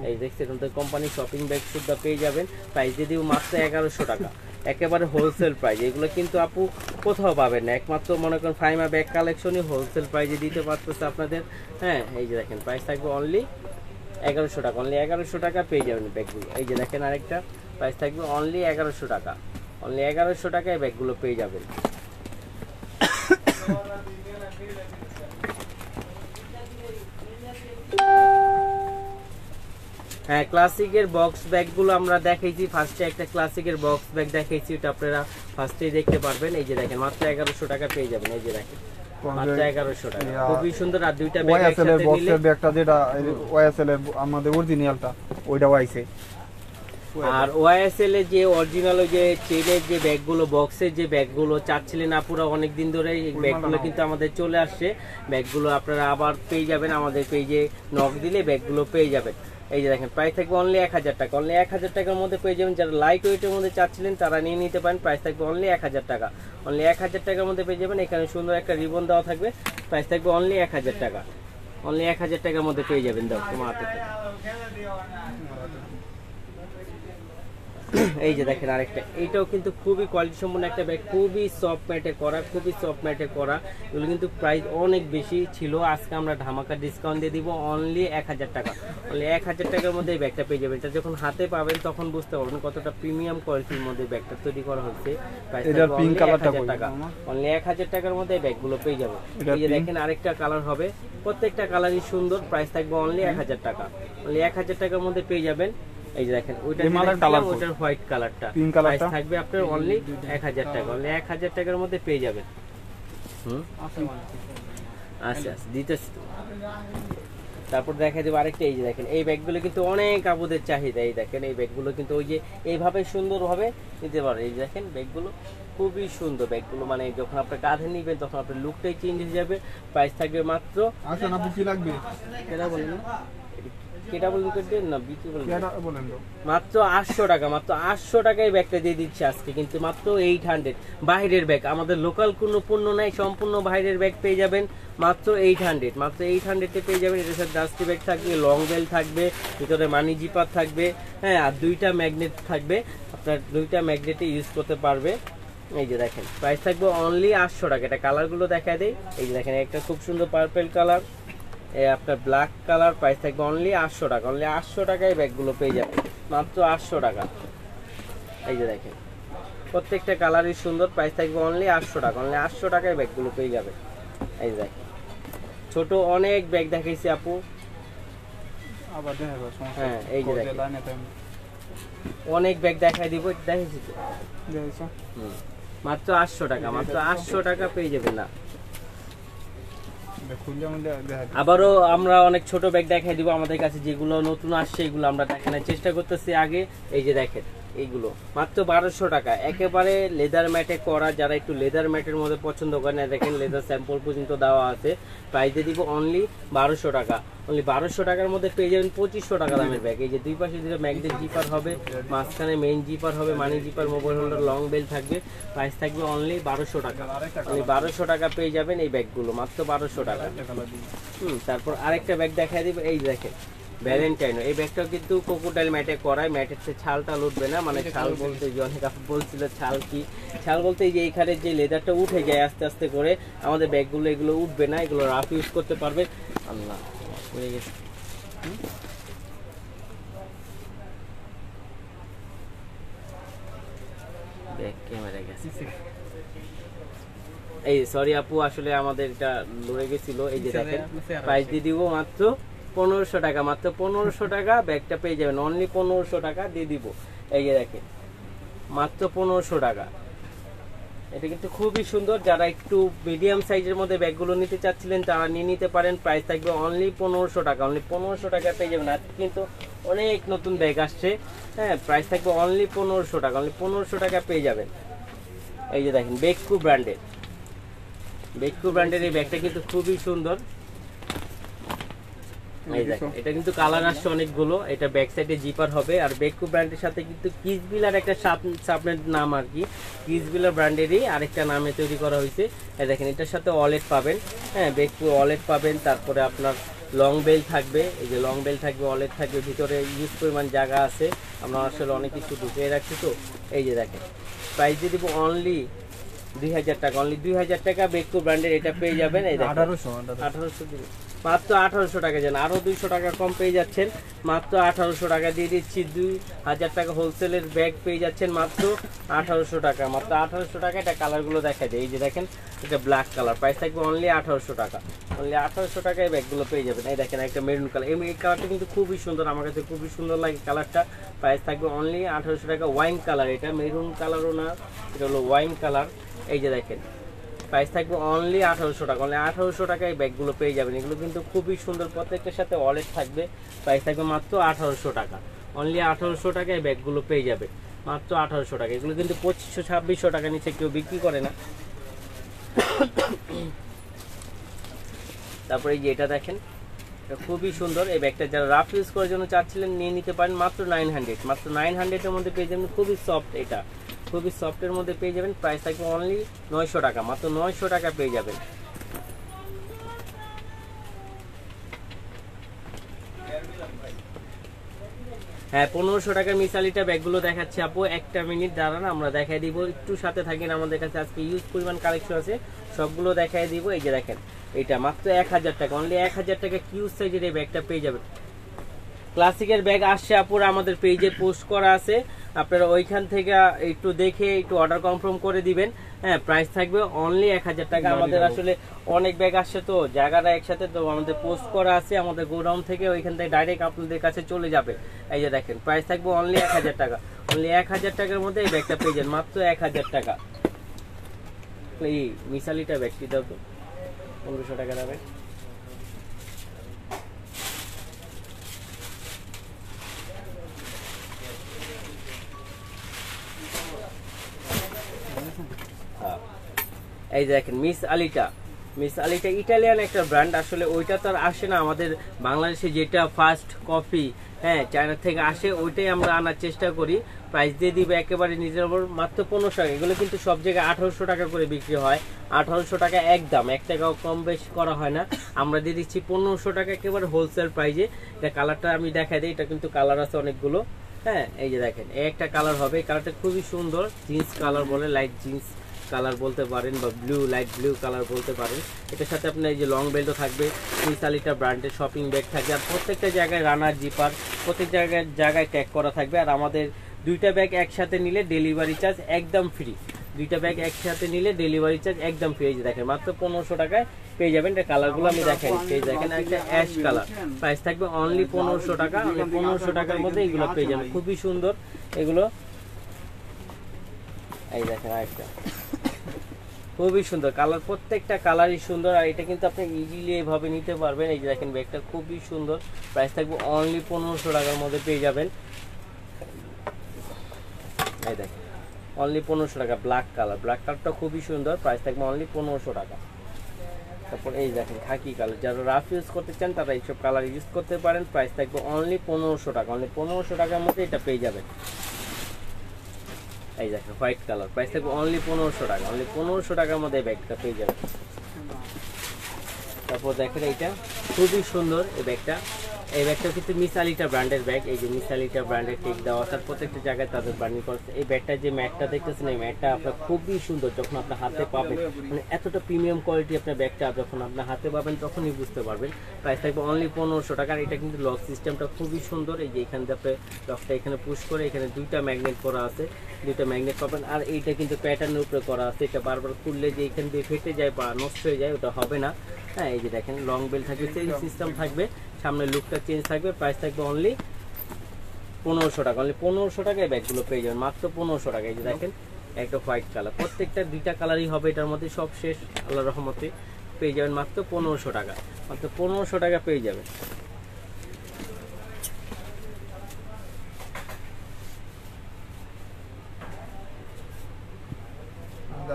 এই দেখছেন ওদের কোম্পানির শপিং ব্যাগ শুদ্ধ পেয়ে যাবেন। প্রাইস দিয়ে দিব মাত্র 1100 টাকা, একেবারে হোলসেল প্রাইস। এগুলো কিন্তু আপু কোথাও পাবেন না, একমাত্র মনে করেন ফাইমা ব্যাগ কালেকশনই হোলসেল প্রাইসে দিতে পারতেছে আপনাদের। হ্যাঁ এই যে দেখেন প্রাইস থাকবে অনলি 1100 টাকা, অনলি 1100 টাকা পেয়ে যাবেন ব্যাগগুলো। এই যে দেখেন আরেকটা প্রাইস থাকবে অনলি 1100 টাকা, অনলি 1100 টাকায় ব্যাগগুলো পেয়ে যাবেন। হ্যাঁ ক্লাসিকের বক্স ব্যাগগুলো আমরা দেখাইছি ফার্স্টে, একটা ক্লাসিকের বক্স ব্যাগ দেখাইছি, ওটা আপনারা ফার্স্টেই দেখতে পারবেন। এই যে দেখেন মাত্র 1100 টাকা পেয়ে যাবেন। এই যে দেখেন মাত্র 1100 টাকা, খুবই সুন্দর। আর দুইটা ব্যাগ একসাথে নিলে বক্সের ব্যাগটা যেটা ওয়াইএসএল এর আমাদের অরিজিনালটা ওইটাও আইছে, আর ওয়াইএসএল এর যে অরিজিনাল যে চেনের যে ব্যাগগুলো, বক্সের যে ব্যাগগুলো চাচ্ছিলেন আপুরা অনেকদিন ধরে, এই ব্যাগগুলো কিন্তু আমাদের চলে আসছে। ব্যাগগুলো আপনারা আবার পেয়ে যাবেন, আমাদের পেজে নক দিলে ব্যাগগুলো পেয়ে যাবেন। এই যে দেখেন প্রাইস থাকবে অনলি 1000 টাকা, অনলি 1000 টাকার মধ্যে পেয়ে যাবেন। যারা লাইট ওয়েটের মধ্যে চাচ্ছিলেন তারা নিয়ে নিতে পারেন। প্রাইস থাকবে অনলি 1000 টাকা, অনলি 1000 টাকার মধ্যে পেয়ে যাবেন। এখানে সুন্দর একটা রিবন দেওয়া থাকবে, প্রাইস থাকবে অনলি 1000 টাকা, অনলি 1000 টাকার মধ্যে পেয়ে যাবেন। দাও তোমার হাতে। এই যে দেখেন আরেকটা, এইটাও কিন্তু খুবই কোয়ালিটি সম্পন্ন একটা ব্যাগ, খুবই সফট ম্যাটে করা, খুবই সফট ম্যাটে করা। এগুলো কিন্তু প্রাইস অনেক বেশি ছিল, আজকে আমরা ধামাকা ডিসকাউন্ট দিয়ে দিব অনলি 1000 টাকা, অনলি 1000 টাকার মধ্যে এই ব্যাগটা পেয়ে যাবেন। এটা যখন হাতে পাবেন তখন বুঝতে পারবেন কতটা প্রিমিয়াম কোয়ালিটির মধ্যে ব্যাগটা তৈরি করা হয়েছে। প্রাইস অনলি 1000 টাকা, অনলি 1000 টাকার মধ্যে এই ব্যাগগুলো পেয়ে যাবেন। এই যে দেখেন আরেকটা কালার হবে, প্রত্যেকটা কালারই সুন্দর। প্রাইস থাকবে অনলি 1000 টাকা, অনলি 1000 টাকার মধ্যে পেয়ে যাবেন। এই যে দেখেন ওইটার হোয়াইট কালারটা, প্রাইস থাকবে আপনার অনলি 1000 টাকা, অনলি 1000 টাকার মধ্যে পেয়ে যাবেন। আচ্ছা দিতেছি। তারপর দেখা যাবে আরেকটা, এই যে দেখেন এই ব্যাগগুলো কিন্তু অনেক আপুদের চাহিদা। এই দেখেন এই ব্যাগগুলো কিন্তু ওই যে এইভাবে সুন্দরভাবে নিতে পারে। এই যে দেখেন ব্যাগগুলো খুবই সুন্দর, ব্যাগগুলো মানে যখন আপনি কাঁধে নিবেন তখন আপনার লুকটাই চেঞ্জ হয়ে যাবে। প্রাইস থাকবে মাত্র, আচ্ছা না কি লাগবে কেটা বলেন কেটা বলেন না বিক্রি বলেন মাত্র 800 টাকা, মাত্র 800 টাকায় ব্যাগটা দিয়ে দিচ্ছে আজকে, কিন্তু মাত্র 800। বাইরের ব্যাগ, আমাদের লোকাল কোনো পণ্য নাই, সম্পূর্ণ বাইরের ব্যাগ পেয়ে যাবেন মাত্র 800, মাত্র 800-এ পেয়ে যাবেন। এটার সাথে ডাস্টি ব্যাগ থাকবে, লং বেল থাকবে, ভিতরে মানি জিপার থাকবে, হ্যাঁ, আর 2টা ম্যাগনেট থাকবে, আপনার 2টা ম্যাগনেটে ইউজ করতে পারবে। এই যে দেখেন প্রাইস থাকবে অনলি 800 টাকা। এটা কালারগুলো দেখা দেয়। এই যে দেখেন একটা খুব সুন্দর পার্পল কালার, আপনার ব্ল্যাক কালার, প্রাইস থাকবে অনলি 800 টাকা, অনলি 800 টাকায় ব্যাগগুলো পেয়ে যাবেন, মাত্র 800 টাকা। এই যে দেখেন প্রত্যেকটা কালারই সুন্দর, প্রাইস থাকবে অনলি 800 টাকা, অনলি 800 টাকায় ব্যাগগুলো পেয়ে যাবেন। এই যে দেখেন ছোট অনেক ব্যাগ দেখাইছি আপু, আবার দেখাবো। হ্যাঁ এই যে দেখেন অনেক ব্যাগ দেখাই দিব, দেখাইছি তো, মাত্র 800 টাকা, মাত্র 800 টাকা পেয়ে যাবেন। না আবারও আমরা অনেক ছোট ব্যাগ দেখাই দিব আমাদের কাছে, যেগুলো নতুন আসছে এগুলো আমরা দেখানোর চেষ্টা করতেছি আগে। এই যে দেখেন এইগুলো মাত্র 1200 টাকা, একেবারে লেদার ম্যাটে করা। যারা একটু লেদার ম্যাটের মধ্যে পছন্দ করেন, দেখেন লেদার স্যাম্পল পর্যন্ত দেওয়া আছে। প্রাইস দিয়ে দিব অনলি 1200 টাকা, অনলি 1200 টাকার মধ্যে পেয়ে যাবেন 2500 টাকা দামের ব্যাগ। এই যে দুই পাশে দুটো ম্যাগনেট জিপার হবে, মাঝখানে মেইন জিপার হবে, money zipper, mobile holder, long belt থাকবে। প্রাইস থাকবে অনলি 1200 টাকা, অনলি 1200 টাকা পেয়ে যাবেন এই ব্যাগগুলো, মাত্র 1200 টাকা। তারপর আরেকটা ব্যাগ দেখাই দিব। এই দেখেন ভ্যালেন্টাইনো, এই ব্যাগটাও কিন্তু কোকোডাইল ম্যাটে করায়, ম্যাটের ছালটা উঠবে না, মানে ছাল বলতে যে অনেক আপু বলছিল ছাল কি, ছাল বলতে যে এইখানে যে লেদারটা উঠে যায় আস্তে আস্তে করে, আমাদের ব্যাগগুলো এগুলো উঠবে না, এগুলো রাফ ইউজ করতে পারবে। আল্লাহ হয়ে গেছে, ব্যাগ ক্যামেরা গেছে, এই সরি আপু আসলে আমাদের এটা লড়ে গেছিল। এই যে দেখেন প্রাইস দিয়ে দিব মাত্র 1500 টাকা, মাত্র 1500 টাকা ব্যাগটা পেয়ে যাবেন, অনলি 1500 টাকা দিয়ে দিব। এই যে দেখেন মাত্র 1500 টাকা, এটা কিন্তু খুবই সুন্দর। যারা একটু মিডিয়াম সাইজের মধ্যে ব্যাগগুলো নিতে চাচ্ছিলেন তারা নিয়ে নিতে পারেন। প্রাইস থাকবে অনলি 1500 টাকা, অনলি 1500 টাকা পেয়ে যাবেন। আজকে কিন্তু অনেক নতুন ব্যাগ আসছে, হ্যাঁ, প্রাইস থাকবে অনলি 1500 টাকা, অনলি 1500 টাকা পেয়ে যাবেন। এই যে দেখেন বেককু ব্র্যান্ডের, বেককু ব্র্যান্ডের এই ব্যাগটা কিন্তু খুবই সুন্দর। এই দেখেন এটা কিন্তু কালার আসছে অনেকগুলো, এটা ব্যাক সাইডে জিপার হবে। আর বেককু ব্র্যান্ডের সাথে কিন্তু কিসবিলার একটা সাবনেট নাম আর কি, কিসবিলার ব্র্যান্ডেরই আরেকটা নামে তৈরি করা হয়েছে। এই দেখেন এটার সাথে ওয়ালেট পাবেন, হ্যাঁ, বেককু ওয়ালেট পাবেন। তারপরে আপনার লং বেল থাকবে, এই যে লং বেল থাকবে, ওয়ালেট থাকবে, ভিতরে ইউজ পরিমাণ জায়গা আছে, আমরা আসলে অনেক কিছু ঢুকিয়ে রাখছি তো। এই যে দেখেন প্রাইস দিয়ে দিব অনলি 2000 টাকা, অনলি 2000 টাকা বেককু ব্র্যান্ডের এটা পেয়ে যাবেন। এই দেখেন 1800 দিবেন, মাত্র 1800 টাকা, যেন আরো 200 টাকা কম পেয়ে যাচ্ছেন, মাত্র 1800 টাকা দিয়ে দিচ্ছি। 2000 টাকা হোলসেলের ব্যাগ পেয়ে যাচ্ছেন মাত্র 1800 টাকা, মাত্র 1800 টাকা। এটা কালারগুলো দেখা যায়, এই যে দেখেন এটা ব্ল্যাক কালার, প্রাইস থাকবে অনলি 1800 টাকা, অনলি 1800 টাকায় ব্যাগগুলো পেয়ে যাবেন। এই দেখেন একটা মেরুন কালার, এই কালারটা কিন্তু খুবই সুন্দর, আমার কাছে খুবই সুন্দর লাগে কালারটা। প্রাইস থাকবে অনলি 1800 টাকা, ওয়াইন কালার, এটা মেরুন কালারও না, এটা হলো ওয়াইন কালার। এই যে দেখেন প্রাইস থাকবে অনলি 1800 টাকা, অনলি 1800 টাকায় ব্যাগগুলো পেয়ে যাবেন। এগুলো কিন্তু খুবই সুন্দর, প্রত্যেকটার সাথে ওয়ালেট থাকবে। প্রাইস থাকবে মাত্র 1800 টাকা, অনলি 1800 টাকায় ব্যাগগুলো পেয়ে যাবে, মাত্র 1800 টাকা। এগুলো কিন্তু 2500-2600 টাকা নিচে কেউ বিক্রি করে না। তারপরে এই যে এটা দেখেন, এটা খুবই সুন্দর। এই ব্যাগটা যারা রাফ ইউজ করার জন্য চাচ্ছিলেন নিয়ে নিতে পারেন, মাত্র 900, মাত্র 900 এর মধ্যে পেয়ে যাবেন। খুবই সফট, এটা খুবই সফটের মধ্যে পেয়ে যাবেন। প্রাইস থাকবে অনলি 900 টাকা, মাত্র 900 টাকা পেয়ে যাবেন। হ্যাঁ 1500 টাকার মিসালিটা ব্যাগগুলো দেখাচ্ছি আপু, একটা মিনিট দাঁড়ান আমরা দেখাই দিব, একটু সাথে থাকেন। আমাদের কাছে আজকে ইউজ পরিমাণ কালেকশন আছে, সবগুলো দেখাই দিব। এই যে দেখেন এটা মাত্র 1000 টাকা, অনলি 1000 টাকা কিউজ সাইজের এই ব্যাগটা পেয়ে যাবেন। ক্লাসিকের ব্যাগ আসছে আপুরা, আমাদের পেজে পোস্ট করা আছে, আপনারা ওইখান থেকে একটু দেখে একটু অর্ডার কনফার্ম করে দিবেন। হ্যাঁ প্রাইস থাকবে অনলি 1000 টাকা। আমাদের আসলে অনেক ব্যাগ আসছে তো জায়গাটা একসাথে, তো আমাদের পোস্ট করা আছে আমাদের গোডাউন থেকে, ওইখান থেকে ডাইরেক্ট আপনাদের কাছে চলে যাবে। এই যে দেখেন প্রাইস থাকবে অনলি 1000 টাকা, অনলি 1000 টাকার মধ্যে এই ব্যাগটা পেয়ে যান, মাত্র 1000 টাকা। এই মিসালিটা ব্যাগটি দাও তো 1500 টাকা দামে। এই দেখেন মিস আলিটা, মিস আলিটা ইটালিয়ান একটা ব্র্যান্ড, আসলে ওইটা তো আর আসে না আমাদের বাংলাদেশে, যেটা ফার্স্ট কফি হ্যাঁ চায়না থেকে আসে ওইটাই আমরা আনার চেষ্টা করি। প্রাইস দিয়ে দিবে একেবারে রিজনেবল, মাত্র 1500 টাকা। এগুলো কিন্তু সব জায়গায় 1800 টাকা করে বিক্রি হয়, 1800 টাকা একদম, 1 টাকাও কম বেশি করা হয় না। আমরা দিয়ে দিচ্ছি 1500 টাকা একেবারে হোলসেল প্রাইজে। এটা কালারটা আমি দেখাই দিই, এটা কিন্তু কালার আছে অনেকগুলো। হ্যাঁ এই যে দেখেন এই একটা কালার হবে, এই কালারটা খুবই সুন্দর, জিন্স কালার বলে, লাইট জিন্স কালার বলতে পারেন বা ব্লু, লাইট ব্লু কালার বলতে পারেন। এটার সাথে আপনার এই যে লং বেল্টও থাকবে, মিসালিটা ব্র্যান্ডের শপিং ব্যাগ থাকবে, আর প্রত্যেকটা জায়গায় রানার জিপার প্রত্যেক জায়গায় ট্যাগ করা থাকবে। আর আমাদের দুইটা ব্যাগ একসাথে নিলে ডেলিভারি চার্জ একদম ফ্রি, দুইটা ব্যাগ একসাথে নিলে ডেলিভারি চার্জ একদম ফ্রি। এই যে দেখেন মাত্র 1500 টাকায় পেয়ে যাবেন। এটা কালারগুলো আমি দেখাই দিচ্ছি, এই দেখেন একটা অ্যাশ কালার, প্রাইস থাকবে অনলি 1500 টাকা, অনলি 1500 টাকার মধ্যে এগুলো পেয়ে যাবেন, খুবই সুন্দর এগুলো। এই দেখেন আরেকটা খুবই সুন্দর কালার, প্রত্যেকটা কালারই সুন্দর। আর এটা কিন্তু আপনি ইজিলি এইভাবে নিতে পারবেন। এই যে দেখেন ব্যাগটা খুবই সুন্দর, প্রাইস থাকবে অনলি 1500 টাকার মধ্যে পেয়ে যাবেন। এই দেখেন অনলি 1500 টাকা, ব্ল্যাক কালার, ব্ল্যাক কালারটা খুবই সুন্দর, প্রাইস থাকবে অনলি 1500 টাকা। তারপর এই দেখেন খাকি কালার, যারা রাফ ইউজ করতে চান তারা এইসব কালার ইউজ করতে পারেন। প্রাইস থাকবে অনলি 1500 টাকা, অনলি 1500 টাকার মধ্যে এটা পেয়ে যাবেন। এই দেখেন হোয়াইট কালার, প্রাইস থাকবে অনলি 1500 টাকা, অনলি 1500 টাকার মধ্যে এই ব্যাগটা পেয়ে যাবেন। তারপর দেখেন এইটা খুবই সুন্দর এই ব্যাগটা, এই ব্যাগটা কিন্তু মিসালিটা ব্র্যান্ডের ব্যাগ। এই যে মিসালিটা ব্র্যান্ডের টেক দেওয়া, তার প্রত্যেকটা জায়গায় তাদের ব্র্যান্ডিং করছে। এই ব্যাগটার যে ম্যাটটা দেখতেছেন, এই ম্যাটটা আপনার খুবই সুন্দর, যখন আপনার হাতে পাবেন মানে এতটা প্রিমিয়াম কোয়ালিটি আপনার ব্যাগটা যখন আপনার হাতে পাবেন তখনই বুঝতে পারবেন। প্রাইস থাকবে অনলি 1500 টাকা। এটা কিন্তু লক সিস্টেমটা খুবই সুন্দর, এই যে এখান থেকে আপনি লকটা এখানে পুশ করে এখানে দুইটা ম্যাগনেট করা আছে, দুইটা ম্যাগনেট পাবেন। আর এইটা কিন্তু প্যাটার্নের উপরে করা আছে, এটা বারবার খুললে যে এখান দিয়ে ফেটে যায় বা নষ্ট হয়ে যায় ওটা হবে না। হ্যাঁ এই যে দেখেন লং বেল থাকবে, চেইন সিস্টেম থাকবে, সামনে লুকটা চেঞ্জ থাকবে। প্রাইস থাকবে অনলি 1500 টাকা, অনলি 1500 টাকায় ব্যাগগুলো পেয়ে যাবেন, মাত্র 1500 টাকা। এই যে দেখেন একটা হোয়াইট কালার, প্রত্যেকটা দুইটা কালারই হবে এটার মধ্যে, সব শেষ আল্লাহর রহমতে পেয়ে যাবেন মাত্র 1500 টাকা, মাত্র 1500 টাকা পেয়ে যাবেন।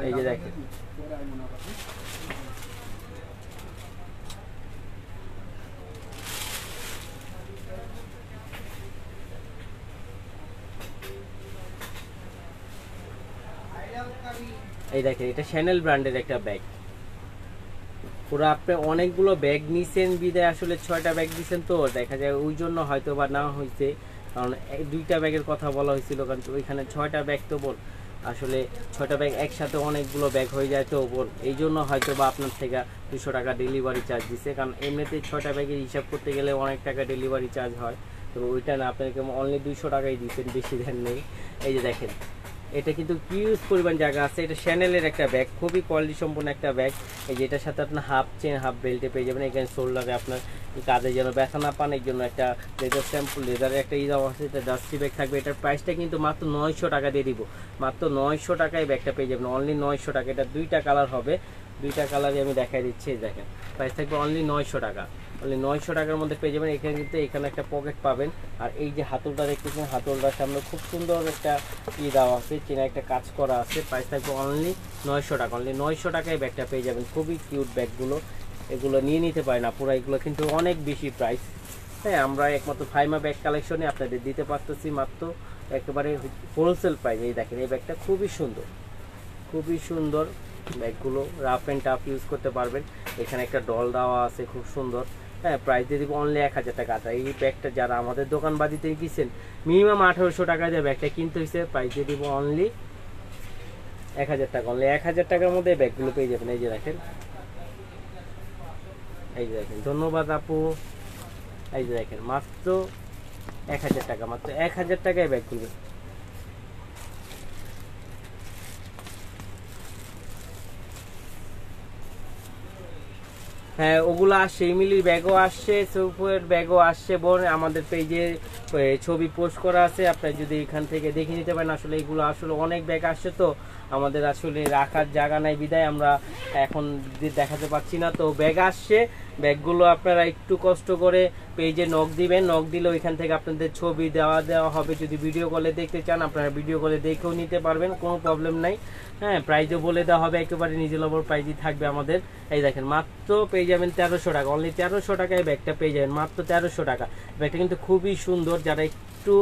এই যে দেখেন এই দেখেন এটা শ্যানেল ব্র্যান্ডের একটা ব্যাগ, পুরো আপনি অনেকগুলো ব্যাগ নিছেন বিদায় আসলে 6টা ব্যাগ দিচ্ছেন, তো দেখা যায় ওই জন্য হয়তো বা না হয়েছে, কারণ দুইটা ব্যাগের কথা বলা হয়েছিল, কারণ ওইখানে 6টা ব্যাগ তো বল আসলে 6টা ব্যাগ একসাথে অনেকগুলো ব্যাগ হয়ে যায়, তো বল এই জন্য হয়তো বা আপনার থেকে 200 টাকা ডেলিভারি চার্জ দিচ্ছে, কারণ এমনিতে 6টা ব্যাগের হিসাব করতে গেলে অনেক টাকা ডেলিভারি চার্জ হয়, তো ওইটা না আপনাকে অনলি 200 টাকাই দিচ্ছেন, বেশি দেন নেই। এই যে দেখেন এটা কিন্তু হিউজ পরিমাণ জায়গা আছে, এটা শ্যানেলের একটা ব্যাগ, খুবই কোয়ালিটি সম্পন্ন একটা ব্যাগ। এই যে এটার সাথে আপনার হাফ চেন হাফ বেল্টে পেয়ে যাবেন, এখানে শোল্ডারে আপনার কাঁধে যেন ব্যথা না পান এর জন্য একটা লেদার স্যাম্পল লেদারের একটা দেওয়া আছে, এটা ডাস্টি ব্যাগ থাকবে। এটার প্রাইসটা কিন্তু মাত্র 900 টাকা দিয়ে দিব, মাত্র 900 টাকায় ব্যাগটা পেয়ে যাবেন, অনলি 900 টাকা। এটা দুইটা কালার হবে, দুইটা কালারই আমি দেখাই দিচ্ছি, দেখেন প্রাইস থাকবে অনলি 900 টাকা, অনলি 900 টাকার মধ্যে পেয়ে যাবেন। এখানে কিন্তু এখানে একটা পকেট পাবেন, আর এই যে হাতলটা দেখতেছেন, হাতলটার সামনে খুব সুন্দর একটা দেওয়া আছে, চেনা একটা কাজ করা আছে। প্রাইস থাকবে অনলি 900 টাকা। অনলি 900 টাকায় ব্যাগটা পেয়ে যাবেন। খুবই কিউট ব্যাগগুলো, এগুলো নিয়ে নিতে পারেন আপুরা, এগুলো কিন্তু অনেক বেশি প্রাইস। হ্যাঁ, আমরা একমাত্র ফাইমা ব্যাগ কালেকশনে আপনাদের দিতে পারতেছি মাত্র একেবারে হোলসেল প্রাইস। এই দেখেন এই ব্যাগটা খুবই সুন্দর, খুবই সুন্দর ব্যাগগুলো, রাফ অ্যান্ড টাফ ইউজ করতে পারবেন। এখানে একটা ডল দেওয়া আছে খুব সুন্দর। হ্যাঁ, প্রাইস দিয়ে দিব অনলি 1000 টাকা। এই ব্যাগটা যারা আমাদের দোকানবাজিতে কিনছেন মিনিমাম 1800 টাকা দিয়ে ব্যাগটা কিনতে হয়েছে, প্রাইস দিয়ে দিব অনলি 1000 টাকা। অনলি 1000 টাকার মধ্যে ব্যাগগুলো পেয়ে যাবেন। এই যে দেখেন, এই যে দেখেন, ধন্যবাদ আপু। এই যে দেখেন মাত্র 1000 টাকা, মাত্র 1000 টাকায় ব্যাগগুলো। হ্যাঁ, ওগুলো আসছে, ইমিলির ব্যাগও আসছে, সুপের ব্যাগও আসছে। বোন আমাদের পেজে ছবি পোস্ট করা আছে, আপনারা যদি এখান থেকে দেখে নিতে পারেন। আসলে এগুলো আসলে অনেক ব্যাগ আসছে, তো আমাদের আসলে রাখার জায়গা নাই বিদায় আমরা এখন দেখাতে পাচ্ছি না। তো ব্যাগ আসছে, ব্যাগগুলো আপনারা একটু কষ্ট করে পেজে নক দিবেন, নক দিলে ওইখান থেকে আপনাদের ছবি দেওয়া হবে। যদি ভিডিও কলে দেখতে চান আপনারা ভিডিও কলে দেখেও নিতে পারবেন, কোনো প্রবলেম নাই। হ্যাঁ, প্রাইজও বলে দেওয়া হবে, একেবারে রিজনেবল প্রাইজই থাকবে আমাদের। এই দেখেন মাত্র পেয়ে যাবেন 1300 টাকা। অনলি 1300 টাকায় ব্যাগটা পেয়ে যাবেন, মাত্র 1300 টাকা। ব্যাগটা কিন্তু খুবই সুন্দর। যারা একটু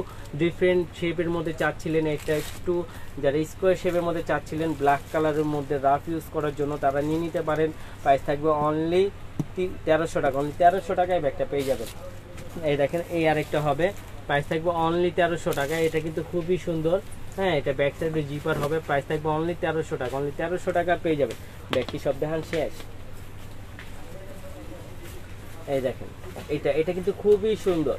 ডিফারেন্ট শেপের মধ্যে চাচ্ছিলেন, একটা একটু যারা স্কোয়ার শেপের মধ্যে চাচ্ছিলেন ব্ল্যাক কালারের মধ্যে রাফ ইউজ করার জন্য, তারা নিয়ে নিতে পারেন। প্রাইস থাকবে অনলি 1300 টাকা। অনলি 1300 টাকায় ব্যাগটা পেয়ে যাবেন। এই দেখেন এই আরেকটা হবে, প্রাইস থাকবে অনলি 1300 টাকা। এটা কিন্তু খুবই সুন্দর। হ্যাঁ, এটা ব্যাক সাইডে জিপার হবে, প্রাইস থাকবে অনলি 1300 টাকা। অনলি 1300 টাকা পেয়ে যাবেন। ব্যাগটি সব দেখান শেষ। এই দেখেন এটা কিন্তু খুবই সুন্দর,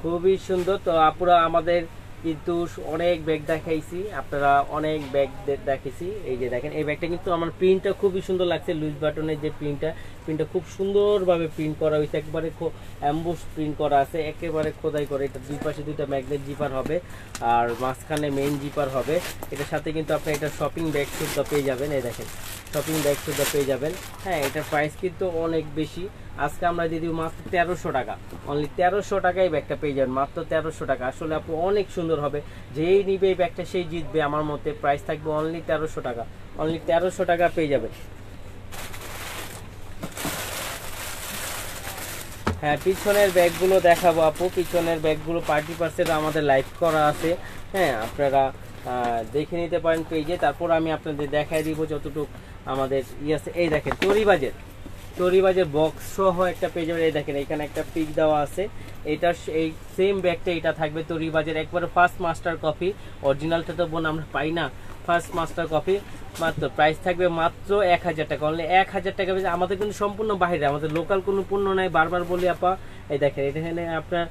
খুবই সুন্দর। তো আপুরা আমাদের কিন্তু অনেক ব্যাগ দেখাইছি, আপনারা অনেক ব্যাগ দেখেছি। এই যে দেখেন এই ব্যাগটা কিন্তু আমার প্রিন্টটা খুবই সুন্দর লাগছে। লুজ বাটনের যে প্রিন্টটা খুব সুন্দরভাবে প্রিন্ট করা হয়েছে, একবারে অ্যাম্বুশ প্রিন্ট করা আছে, একেবারে খোদাই করে। এটা দুই পাশে দুইটা ম্যাগনেট জিপার হবে, আর মাঝখানে মেইন জিপার হবে। এটার সাথে কিন্তু আপনি এটা শপিং ব্যাগ সুদ্ধা পেয়ে যাবেন। এই দেখেন শপিং ব্যাগ সুদ্ধা পেয়ে যাবেন। হ্যাঁ, এটার প্রাইস কিন্তু অনেক বেশি। আজকে আমরা দিয়ে দিব মাত্র 1300 টাকা। অনলি 1300 টাকায় ব্যাগটা পেয়ে যাবেন, মাত্র 1300 টাকা। আসলে আপু অনেক সুন্দর হবে, যেই নিবে এই ব্যাগটা সেই জিতবে আমার মতে। প্রাইস থাকবে অনলি 1300 টাকা। অনলি 1300 টাকা পেয়ে যাবেন। হ্যাঁ, পিছনের ব্যাগগুলো দেখাবো আপু। পিছনের ব্যাগগুলো পার্টি পার্সেল আমাদের লাইভ করা আছে। হ্যাঁ, আপনারা দেখে নিতে পারেন পেজে। তারপর আমি আপনাদের দেখাই দিব যতটুকু আমাদের আছে। এই দেখেন তরিবাজের বক্স সহ একটা পেজ। এই দেখেন এখানে একটা পিক দেওয়া আছে। এটা এই সেম ব্যাগটা এটা থাকবে তরিবাজের একবারে ফার্স্ট মাস্টার কপি। অরিজিনালটা তো বোন আমরা পাই না, ফার্স্ট মাস্টার কপি। মাত্র প্রাইস থাকবে মাত্র 1000 টাকা। অনলি 1000 টাকা। আমাদের কিন্তু সম্পূর্ণ বাইরে, আমাদের লোকাল কোনো পণ্য নাই, বারবার বলি আপা। এই দেখেন এখানে আপনার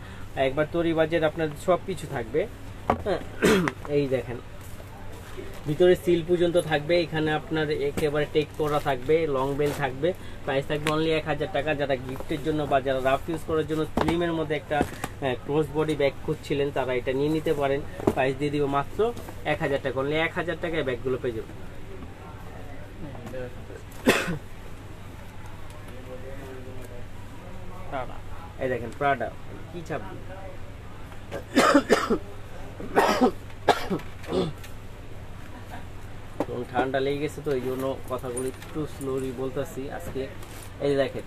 একবার তরিবাজের আপনার সব কিছু থাকবে। এই দেখেন ভিতরে সিল পর্যন্ত থাকবে, এখানে আপনার একেবারে টেক করা থাকবে, লং বেল থাকবে। প্রাইস থাকবে অনলি 1000 টাকা। যারা গিফটের জন্য বা যারা রাফ ইউজ করার জন্য স্লিমের মধ্যে একটা ক্রস বডি ব্যাগ খুঁজছিলেন, তারা এটা নিয়ে নিতে পারেন। প্রাইস দিয়ে দিব মাত্র 1000 টাকা। অনলি 1000 টাকায় ব্যাগগুলো পেয়ে যাবেন। এই দেখেন প্রাডা কি ছাপি। ঠান্ডা লেগে গেছে তো এই জন্য কথাগুলো একটু স্লোলি বলতেছি আজকে। এই যে দেখেন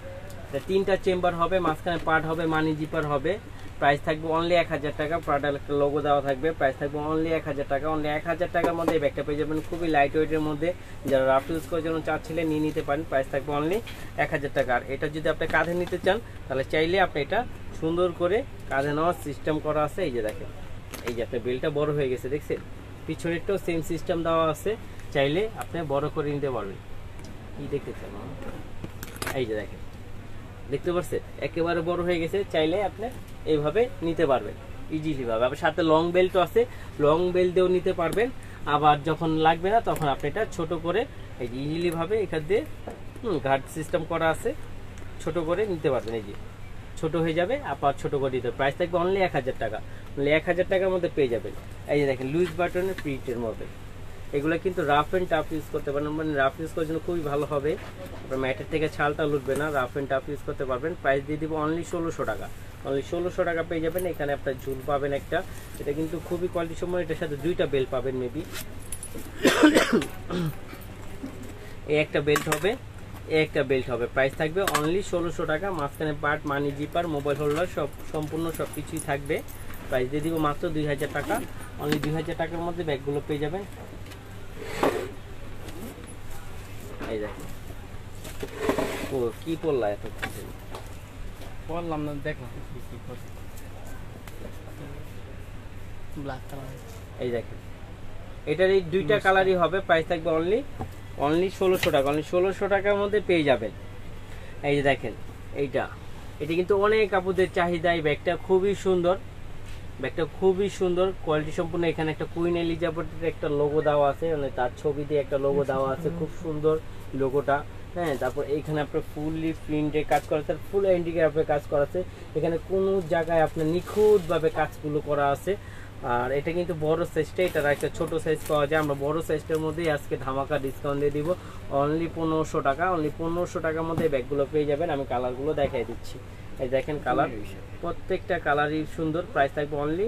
এটা 3টা চেম্বার হবে, মাঝখানে পার্ট হবে, মানি জিপার হবে। প্রাইস থাকবে অনলি 1000 টাকা। প্রাডার একটা লোগো দেওয়া থাকবে। প্রাইস থাকবে অনলি 1000 টাকা। অনলি 1000 টাকার মধ্যে এই ব্যাগটা পেয়ে যাবেন, খুবই লাইট ওয়েটের মধ্যে। যারা রাফ ইউজ করার জন্য চাচ্ছিলেন নিয়ে নিতে পারেন। প্রাইস থাকবে অনলি 1000 টাকা। আর এটা যদি আপনি কাঁধে নিতে চান তাহলে চাইলে আপনি এটা সুন্দর করে কাঁধে নেওয়ার সিস্টেম করা আছে। এই যে দেখেন এই যে আপনার বেলটা বড় হয়ে গেছে, দেখছেন? পিছনেরটাও সেম সিস্টেম দেওয়া আছে, চাইলে আপনি বড় করে নিতে পারবেন। কি দেখতে চান? এই যে দেখেন, দেখতে পাচ্ছেন একেবারে বড় হয়ে গেছে, চাইলে আপনি এইভাবে নিতে পারবেন ইজিলি ভাবে। আবার সাথে লং বেল্টও আছে, লং বেল্ট দিয়েও নিতে পারবেন। আবার যখন লাগবে না তখন আপনি এটা ছোট করে এই যে ইজিলি ভাবে এখান দিয়ে গার্ড সিস্টেম করা আছে, ছোট করে নিতে পারবেন। এই যে ছোট হয়ে যাবে, আবার ছোট করে দিতে। প্রাইস থাকবে অনলি 1000 টাকা। অনলি 1000 টাকার মধ্যে পেয়ে যাবেন। এই যে দেখেন লুজ বাটনের প্রিন্টের মধ্যে এগুলো কিন্তু রাফ অ্যান্ড টাফ ইউজ করতে পারেন, মানে রাফ ইউজ করার জন্য খুবই ভালো হবে, আপনার ম্যাটের থেকে ছালটা লুটবে না, রাফ অ্যান্ড টাফ ইউজ করতে পারবেন। প্রাইস দিয়ে দিব অনলি 1600 টাকা, অনলি 1600 টাকা পেয়ে যাবেন। এখানে আপনার ঝুল পাবেন একটা, এটা কিন্তু খুবই কোয়ালিটি সম্পন্ন, এটার সাথে 2টা বেল্ট পাবেন মেবি। এই একটা বেল্ট হবে, এই একটা বেল্ট হবে, প্রাইস থাকবে অনলি 1600 টাকা। মাঝখানে পার্ট, মানি জিপার, মোবাইল হোল্ডার সব সম্পূর্ণ সব কিছুই থাকবে। প্রাইস দিয়ে দিব মাত্র 2000 টাকা, অনলি 2000 টাকার মধ্যে ব্যাগগুলো পেয়ে যাবেন। এই দেখেন ও কি পড়লা এত বললাম না, দেখো ব্ল্যাক কালার। এই দেখেন এটার এই 2টা কালারই হবে, প্রাইস থাকবে অনলি 1600 টাকা, অনলি 1600 টাকার মধ্যে পেয়ে যাবেন। এই যে দেখেন এটা কিন্তু অনেক আপুদের চাহিদা, এই ব্যাগটা খুবই সুন্দর, ব্যাগটা খুবই সুন্দর কোয়ালিটি সম্পূর্ণ। এখানে একটা কুইন এলিজাবেথের একটা লোগো দেওয়া আছে, মানে তার ছবি দিয়ে একটা লোগো দেওয়া আছে, খুব সুন্দর লোগোটা। হ্যাঁ, তারপর এখানে আপনার ফুললি প্রিন্টে কাজ করা আছে, ফুল হ্যান্ডিক্রাফটে কাজ করা আছে, এখানে কোনো জায়গায় আপনার নিখুঁতভাবে কাজগুলো করা আছে। আর এটা কিন্তু বড় সাইজটা, এটার একটা ছোট সাইজ পাওয়া যায়, আমরা বড় সাইজটার মধ্যেই আজকে ধামাকা ডিসকাউন্ট দিয়ে দিব অনলি 1500 টাকা, অনলি 1500 টাকার মধ্যে ব্যাগগুলো পেয়ে যাবেন। আমি কালারগুলো দেখাই দিচ্ছি, এই দেখেন কালার, প্রত্যেকটা কালারই সুন্দর। প্রাইস থাকবে অনলি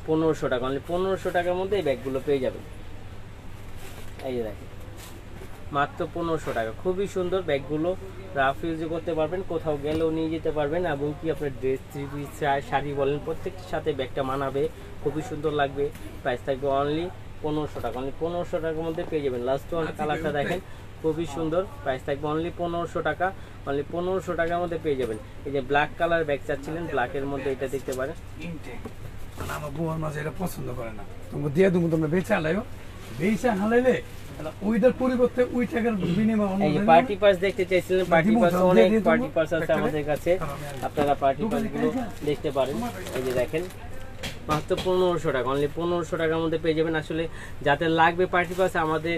1500 টাকা, অনলি 1500 টাকার মধ্যে এই ব্যাগগুলো পেয়ে যাবেন। এই যে দেখেন মাত্র 1500 টাকা, খুবই সুন্দর ব্যাগগুলো, রাফ ইউজ করতে পারবেন, কোথাও গেলেও নিয়ে যেতে পারবেন, এবং কি আপনার ড্রেস, থ্রি পিস, শাড়ি বলেন, প্রত্যেকটির সাথে ব্যাগটা মানাবে, খুবই সুন্দর লাগবে। প্রাইস থাকবে অনলি 1500 টাকা, অনলি 1500 টাকার মধ্যে পেয়ে যাবেন। লাস্ট ওয়ান কালারটা দেখেন খুবই সুন্দর, প্রাইস থাকবে অনলি 1500 টাকা, অনলি 1500 টাকার মধ্যে পেয়ে যাবেন। এই যে ব্ল্যাক কালার ব্যাগ চাচ্ছিলেন, ব্ল্যাকের মধ্যে এটা দেখতে পারেন। আমার বউর মাঝে এটা পছন্দ করে না, তুমি দিয়ে তুমি তোমরা বেচে হালাইও, বেচে হালাইলে ওইটার পরিবর্তে ওই টাকার বিনিময়ে এই যে পার্টি পাস দেখতে চাইছিলেন, পার্টি পাস অনেক পার্টি পাস আছে আমাদের কাছে, আপনারা পার্টি পাস গুলো দেখতে পারেন। এই যে দেখেন মাত্র 1500 টাকা, অনলি 1500 টাকার মধ্যে পেয়ে যাবেন। আসলে যাদের লাগবে পার্টি পাস আমাদের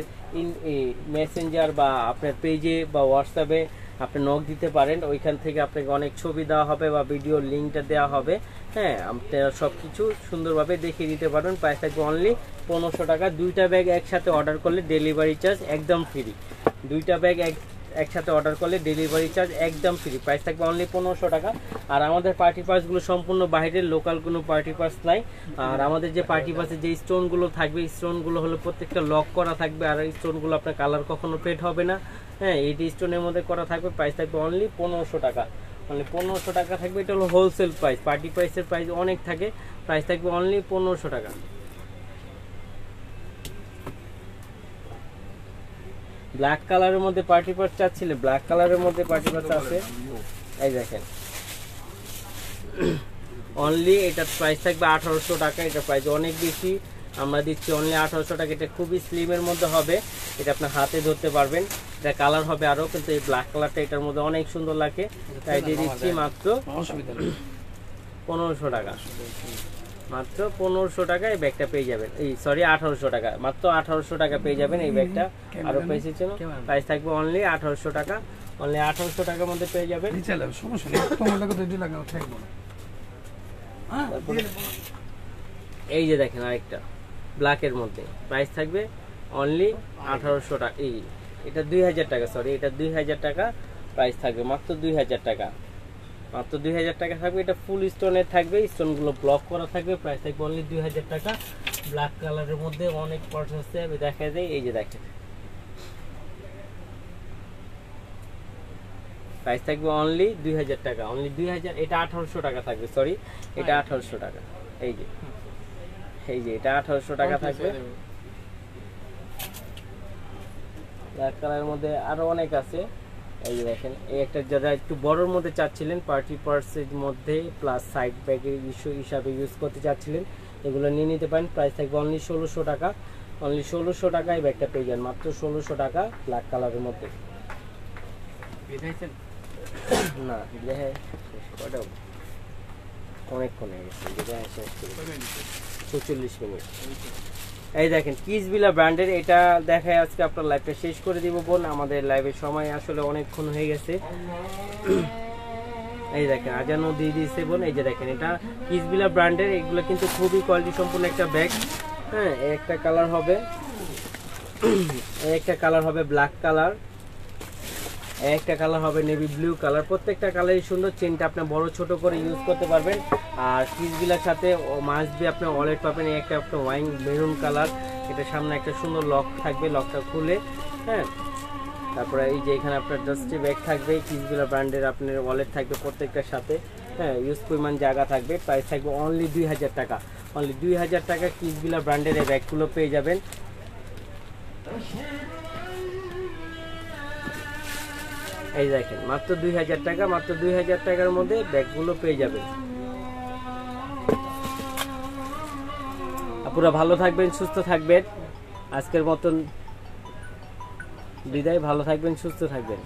মেসেঞ্জার বা আপনার পেজে বা হোয়াটসঅ্যাপে আপনি নক দিতে পারেন, ওইখান থেকে আপনাকে অনেক ছবি দেওয়া হবে বা ভিডিও লিঙ্কটা দেওয়া হবে। হ্যাঁ, আপনারা সব কিছু সুন্দরভাবে দেখিয়ে দিতে পারবেন। প্রাইস থাকবে অনলি 1500 টাকা। 2টা ব্যাগ একসাথে অর্ডার করলে ডেলিভারি চার্জ একদম ফ্রি, 2টা ব্যাগ একসাথে অর্ডার করলে ডেলিভারি চার্জ একদম ফ্রি। প্রাইস থাকবে অনলি 1500 টাকা। আর আমাদের পার্টি পাসগুলো সম্পূর্ণ বাইরের, লোকাল কোনো পার্টি পাস নাই। আর আমাদের যে পার্টি পাসে যে স্টোনগুলো থাকবে, স্টোনগুলো হলো প্রত্যেকটা লক করা থাকবে, আর এই স্টোনগুলো আপনার কালার কখনো ফেড হবে না। হ্যাঁ, এইটি স্টোনের মধ্যে করা থাকবে। প্রাইস থাকবে অনলি 1500 টাকা, অনলি 1500 টাকা থাকবে। এটা হলো হোলসেল প্রাইস, পার্টি প্রাইসের প্রাইস অনেক থাকে, প্রাইস থাকবে অনলি 1500 টাকা। ব্ল্যাক কালারের মধ্যে পার্টি পাস চাচ্ছিলে, ব্ল্যাক কালারের মধ্যে পার্টি পাস আছে, এই দেখেন অনলি এটার প্রাইস থাকবে 1800 টাকা। এটা প্রাইস অনেক বেশি, আমরা দিচ্ছি অনলি 1800 টাকা। এটা খুবই স্লিমের মধ্যে হবে, এটা আপনার হাতে ধরতে পারবেন, এটা কালার হবে আরো, কিন্তু এই ব্ল্যাক কালারটা এটার মধ্যে অনেক সুন্দর লাগে, তাই দিয়ে দিচ্ছি মাত্র 1500 টাকা, মাত্র 1500 টাকা এই ব্যাগটা পেয়ে যাবেন। এই সরি 1800 টাকা, মাত্র 1800 টাকা পেয়ে যাবেন এই ব্যাগটা। আরো প্রাইস ছিল, প্রাইস থাকবে অনলি 1800 টাকা, অনলি 1800 টাকার মধ্যে পেয়ে যাবেন। সমস্যা নেই, তোমার লাগে তো এটি লাগে থাকবো না। এই যে দেখেন আরেকটা ব্ল্যাকের মধ্যে, প্রাইস থাকবে অনলি 1800 টাকা। এই এটা 2000 টাকা, সরি এটা 2000 টাকা প্রাইস থাকবে, মাত্র 2000 টাকা, মাত্র 2000 টাকা থাকবে। এটা ফুল স্টোনের থাকবে, স্টোনগুলো ব্লক করা থাকবে। প্রাইস থাকবে অনলি 2000 টাকা। ব্ল্যাক কালারের মধ্যে অনেক পার্টস আছে, আমি দেখা যায়। এই যে দেখেন প্রাইস থাকবে অনলি 2000 টাকা, অনলি 2000। এটা 1800 টাকা থাকবে, সরি এটা 1800 টাকা। এই যে এটা 1800 টাকা থাকবে। ব্ল্যাক কালারের মধ্যে আরো অনেক আছে। এই যে দেখেন এই একটা, যারা একটু বড়র মধ্যে চাচ্ছিলেন, পার্টি পার্সের মধ্যে প্লাস সাইড ব্যাগের ইস্যু হিসাবে ইউজ করতে চাচ্ছিলেন, এগুলো নিয়ে নিতে পারেন। প্রাইস থাকবে অনলি 1600 টাকা, অনলি 1600 টাকায় ব্যাগটা পেয়ে যান, মাত্র 1600 টাকা ব্ল্যাক কালারের মধ্যে। না দেখে কটা অনেকক্ষণ হয়ে গেছে, 45 মিনিট। এই দেখেন কিসবিলা ব্র্যান্ডের, এটা দেখায় আজকে আপনার লাইভটা শেষ করে দিব বোন, আমাদের লাইভের সময় আসলে অনেকক্ষণ হয়ে গেছে। এই দেখেন আজানও দিয়ে দিয়েছে বোন। এই যে দেখেন এটা কিসবিলা ব্র্যান্ডের, এগুলো কিন্তু খুবই কোয়ালিটি সম্পূর্ণ একটা ব্যাগ। হ্যাঁ, একটা কালার হবে, এই একটা কালার হবে ব্ল্যাক কালার, একটা কালার হবে নেভি ব্লু কালার। প্রত্যেকটা কালারই সুন্দর। চেনটা আপনি বড় ছোট করে ইউজ করতে পারবেন। আর কিসগুলোর সাথে মাস্ট বি আপনি ওয়ালেট পাবেন। এই একটা আপনার ওয়াইন মেরুন কালার, এটা সামনে একটা সুন্দর লক থাকবে, লকটা খুলে, হ্যাঁ। তারপরে এই যে এখানে আপনার ডাস্টি ব্যাগ থাকবে, কিসগুলো ব্র্যান্ডের আপনার ওয়ালেট থাকবে প্রত্যেকটার সাথে, হ্যাঁ। ইউজ পরিমাণ জায়গা থাকবে। প্রাইস থাকবে অনলি 2000 টাকা। অনলি 2000 টাকা কিসগুলো ব্র্যান্ডের এই ব্যাগগুলো পেয়ে যাবেন। এই দেখেন মাত্র 2000 টাকা, মাত্র 2000 টাকার মধ্যে ব্যাগগুলো পেয়ে যাবেন। আপনারা ভালো থাকবেন, সুস্থ থাকবেন। আজকের মতন বিদায়। ভালো থাকবেন, সুস্থ থাকবেন।